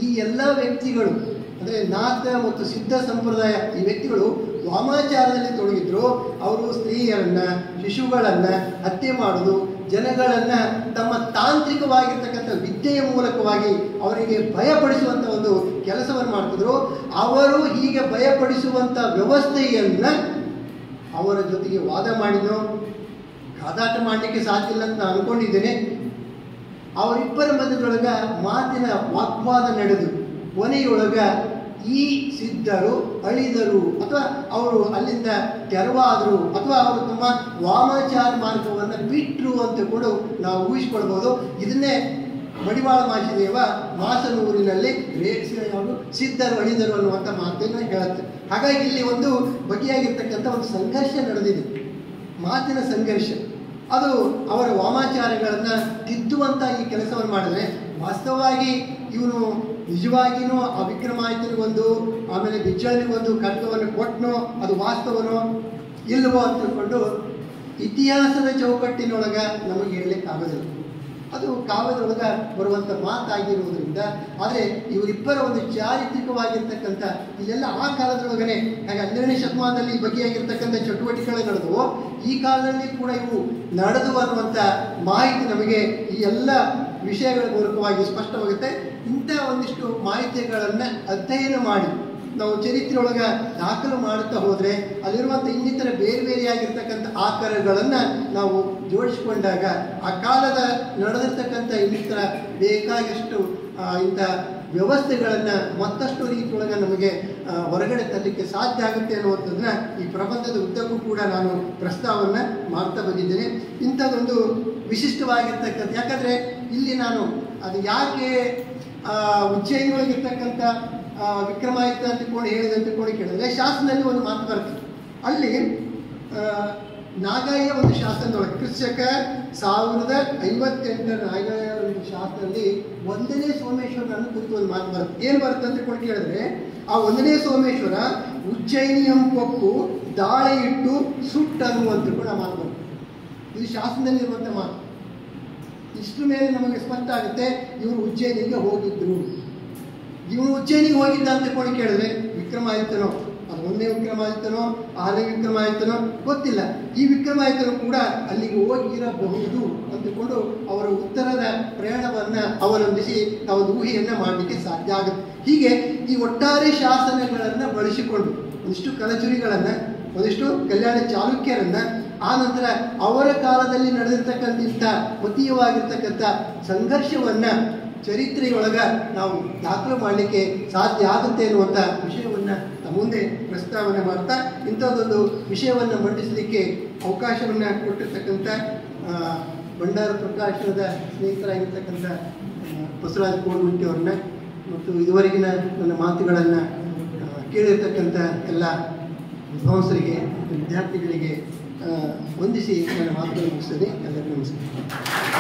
ಈ ಎಲ್ಲ ವ್ಯಕ್ತಿಗಳು ಅಂದರೆ ನಾಥ ಮತ್ತು ಸಿದ್ಧ ಸಂಪ್ರದಾಯ ಈ ವ್ಯಕ್ತಿಗಳು ವಾಮಾಚಾರದಲ್ಲಿ ತೊಡಗಿದ್ರು. ಅವರು ಸ್ತ್ರೀಯರನ್ನ, ಶಿಶುಗಳನ್ನ ಹತ್ಯೆ ಮಾಡುವುದು, ಜನಗಳನ್ನ ತಮ್ಮ ತಾಂತ್ರಿಕವಾಗಿರ್ತಕ್ಕಂಥ ವಿದ್ಯೆಯ ಮೂಲಕವಾಗಿ ಅವರಿಗೆ ಭಯಪಡಿಸುವಂಥ ಒಂದು ಕೆಲಸವನ್ನು ಮಾಡ್ತಿದ್ರು. ಅವರು ಹೀಗೆ ಭಯಪಡಿಸುವಂಥ ವ್ಯವಸ್ಥೆಯನ್ನ ಅವರ ಜೊತೆಗೆ ವಾದ ಮಾಡಿದ್ರು. ಕಾದಾಟ ಮಾಡಲಿಕ್ಕೆ ಸಾಧ್ಯ ಇಲ್ಲ ಅಂತ ನಾನು ಅನ್ಕೊಂಡಿದ್ದೇನೆ. ಅವರಿಬ್ಬರ ಮಧ್ಯದೊಳಗ ಮಾತಿನ ವಾಗ್ವಾದ ನಡೆದು ಕೊನೆಯೊಳಗ ಈ ಸಿದ್ಧರು ಅಳಿದರು ಅಥವಾ ಅವರು ಅಲ್ಲಿಂದ ತೆರವಾದರು ಅಥವಾ ಅವರು ತಮ್ಮ ವಾಮಾಚಾರ ಮಾರ್ಗವನ್ನು ಬಿಟ್ಟರು ಅಂತ ಕೂಡ ನಾವು ಊಹಿಸ್ಕೊಳ್ಬೋದು. ಇದನ್ನೇ ಮಡಿವಾಳ ಮಾಚಿದೇವ ಮಾಸನೂರಿನಲ್ಲಿ ಸಿದ್ಧರು ಅಳಿದರು ಅನ್ನುವಂಥ ಮಾತನ್ನು ಹೇಳುತ್ತೆ. ಹಾಗಾಗಿ ಇಲ್ಲಿ ಒಂದು ಬಗೆಯಾಗಿರ್ತಕ್ಕಂಥ ಒಂದು ಸಂಘರ್ಷ ನಡೆದಿದೆ, ಮಾತಿನ ಸಂಘರ್ಷ. ಅದು ಅವರ ವಾಮಾಚಾರಗಳನ್ನು ತಿದ್ದುವಂಥ ಈ ಕೆಲಸವನ್ನು ಮಾಡಿದ್ರೆ ವಾಸ್ತವವಾಗಿ ಇವನು ನಿಜವಾಗಿಯೂ ಆ ವಿಕ್ರಮಾದಿತ್ಯನಿಗೊಂದು ಆಮೇಲೆ ಬಿಜ್ಜಳನಿಗೊಂದು ಖಡ್ಗವನ್ನು ಕೊಟ್ಟನೋ ಅದು ವಾಸ್ತವನೋ ಇಲ್ಲವೋ ಅಂತ ತಿಳ್ಕೊಂಡು ಇತಿಹಾಸದ ಚೌಕಟ್ಟಿನೊಳಗೆ ನಮಗೆ ಹೇಳಲಿಕ್ಕಾಗೋದಿಲ್ಲ. ಅದು ಕಾವ್ಯದೊಳಗೆ ಬರುವಂಥ ಮಾತಾಗಿರುವುದರಿಂದ. ಆದರೆ ಇವರಿಬ್ಬರ ಒಂದು ಚಾರಿತ್ರಿಕವಾಗಿರ್ತಕ್ಕಂಥ ಇಲ್ಲೆಲ್ಲ ಆ ಕಾಲದೊಳಗನೆ ಹಾಗೆ 12ನೇ ಶತಮಾನದಲ್ಲಿ ಈ ಬಗೆಯಾಗಿರ್ತಕ್ಕಂಥ ಚಟುವಟಿಕೆಗಳು ನಡೆದವು. ಈ ಕಾಲದಲ್ಲಿ ಕೂಡ ಇವು ನಡೆದು ಅನ್ನುವಂಥ ಮಾಹಿತಿ ನಮಗೆ ಈ ಎಲ್ಲ ವಿಷಯಗಳ ಮೂಲಕವಾಗಿ ಸ್ಪಷ್ಟವಾಗುತ್ತೆ. ಇಂಥ ಒಂದಿಷ್ಟು ಮಾಹಿತಿಗಳನ್ನು ಅಧ್ಯಯನ ಮಾಡಿ ನಾವು ಚರಿತ್ರೆಯೊಳಗೆ ದಾಖಲು ಮಾಡುತ್ತಾ ಹೋದರೆ ಅಲ್ಲಿರುವಂಥ ಇನ್ನಿತರ ಬೇರೆ ಬೇರೆಯಾಗಿರ್ತಕ್ಕಂಥ ಆಕಾರಗಳನ್ನು ನಾವು ಜೋಡಿಸಿಕೊಂಡಾಗ ಆ ಕಾಲದ ನಡೆದಿರ್ತಕ್ಕಂಥ ಇನ್ನಿತರ ಬೇಕಾದಷ್ಟು ಇಂಥ ವ್ಯವಸ್ಥೆಗಳನ್ನು ಮತ್ತಷ್ಟು ರೀತಿಯೊಳಗೆ ನಮಗೆ ಹೊರಗಡೆ ತರಲಿಕ್ಕೆ ಸಾಧ್ಯ ಆಗುತ್ತೆ ಅನ್ನುವಂಥದ್ದನ್ನ ಈ ಪ್ರಬಂಧದ ಉದ್ದಕ್ಕೂ ಕೂಡ ನಾನು ಪ್ರಸ್ತಾವವನ್ನು ಮಾಡ್ತಾ ಬಂದಿದ್ದೇನೆ. ಇಂಥದ್ದೊಂದು ವಿಶಿಷ್ಟವಾಗಿರ್ತಕ್ಕಂಥ, ಯಾಕಂದರೆ ಇಲ್ಲಿ ನಾನು ಅದು ಯಾಕೆ ಉಜ್ಜಯಿನಿಯೊಳಗಿರ್ತಕ್ಕಂಥ ವಿಕ್ರಮಾದಿತ್ಯ ಅಂತಕೊಂಡು ಹೇಳಿದೆ ಅಂತಕೊಂಡು ಕೇಳಿದ್ರೆ ಶಾಸನದಲ್ಲಿ ಒಂದು ಮಾತು ಬರ್ತದೆ. ಅಲ್ಲಿ ನಾಗಯ್ಯ ಒಂದು ಶಾಸನದೊಳಗೆ ಕ್ರಿಸ್ತಕ 1058 ನಾಗಯ್ಯ ಒಂದು ಶಾಸನದಲ್ಲಿ 1ನೇ ಸೋಮೇಶ್ವರನನ್ನು ಕುರಿತು ಒಂದು ಮಾತು ಬರುತ್ತೆ. ಏನು ಬರುತ್ತೆ ಅಂತ ಕೊಂಡು ಕೇಳಿದ್ರೆ, ಆ 1ನೇ ಸೋಮೇಶ್ವರ ಉಜ್ಜಯಿನಿಯಂ ಕೊಕ್ಕು ದಾಳಿ ಇಟ್ಟು ಸುಟ್ಟನು ಅಂತ ಕೂಡ ಮಾತು ಬರುತ್ತೆ. ಇದು ಶಾಸನದಲ್ಲಿ ಇರುವಂಥ ಮಾತು. ಇಷ್ಟು ಮೇಲೆ ನಮಗೆ ಸ್ಪಷ್ಟ ಆಗುತ್ತೆ ಇವರು ಉಜ್ಜಯಿನಿಗೆ ಹೋಗಿದ್ರು. ಇವನು ಉಜ್ಜಯಿನಿಗೆ ಹೋಗಿದ್ದ ಅಂತ ಕೂಡ ಕೇಳಿದ್ರೆ ವಿಕ್ರಮಾದಿತ್ಯನೋ ಅದು 1ನೇ ವಿಕ್ರಮಾದಿತ್ಯನೋ 6ನೇ ವಿಕ್ರಮಾದಿತ್ಯನೋ ಗೊತ್ತಿಲ್ಲ. ಈ ವಿಕ್ರಮಾದಿತ್ಯನು ಕೂಡ ಅಲ್ಲಿಗೆ ಹೋಗಿರಬಹುದು ಅಂತಕೊಂಡು ಅವರ ಉತ್ತರದ ಪ್ರಯಾಣವನ್ನು ಅವಲಂಬಿಸಿ ನಾವು ಊಹೆಯನ್ನು ಮಾಡಲಿಕ್ಕೆ ಸಾಧ್ಯ ಆಗುತ್ತೆ. ಹೀಗೆ ಈ ಒಟ್ಟಾರೆ ಶಾಸನಗಳನ್ನು ಬಳಸಿಕೊಂಡು ಒಂದಿಷ್ಟು ಕಲಚುರಿಗಳನ್ನು, ಒಂದಿಷ್ಟು ಕಲ್ಯಾಣ ಚಾಲುಕ್ಯರನ್ನು, ಆನಂತರ ಅವರ ಕಾಲದಲ್ಲಿ ನಡೆದಿರ್ತಕ್ಕಂಥ ಮತೀಯವಾಗಿರ್ತಕ್ಕಂಥ ಸಂಘರ್ಷವನ್ನು ಚರಿತ್ರೆಯೊಳಗ ನಾವು ದಾಖಲು ಮಾಡಲಿಕ್ಕೆ ಸಾಧ್ಯ ಆಗುತ್ತೆ ಅನ್ನುವಂಥ ವಿಷಯವನ್ನು ಮುಂದೆ ಪ್ರಸ್ತಾವನೆ ಮಾಡ್ತಾ ಇಂಥದ್ದೊಂದು ವಿಷಯವನ್ನು ಮಂಡಿಸಲಿಕ್ಕೆ ಅವಕಾಶವನ್ನು ಕೊಟ್ಟಿರ್ತಕ್ಕಂಥ ಭಂಡಾರ ಪ್ರಕಾಶನದ ಸ್ನೇಹಿತರಾಗಿರ್ತಕ್ಕಂಥ ಬಸವರಾಜ ಕೋಡಗುಂಟಿ ಅವ್ರನ್ನ ಮತ್ತು ಇದುವರೆಗಿನ ನನ್ನ ಮಾತುಗಳನ್ನು ಕೇಳಿರ್ತಕ್ಕಂಥ ಎಲ್ಲ ವಿದ್ವಾಂಸರಿಗೆ ವಿದ್ಯಾರ್ಥಿಗಳಿಗೆ ವಂದಿಸಿ ನನ್ನ ಮಾತುಗಳನ್ನು ಮುಗಿಸ್ತೇನೆ. ಎಲ್ಲರಿಗೂ ನಮಸ್ಕಾರ.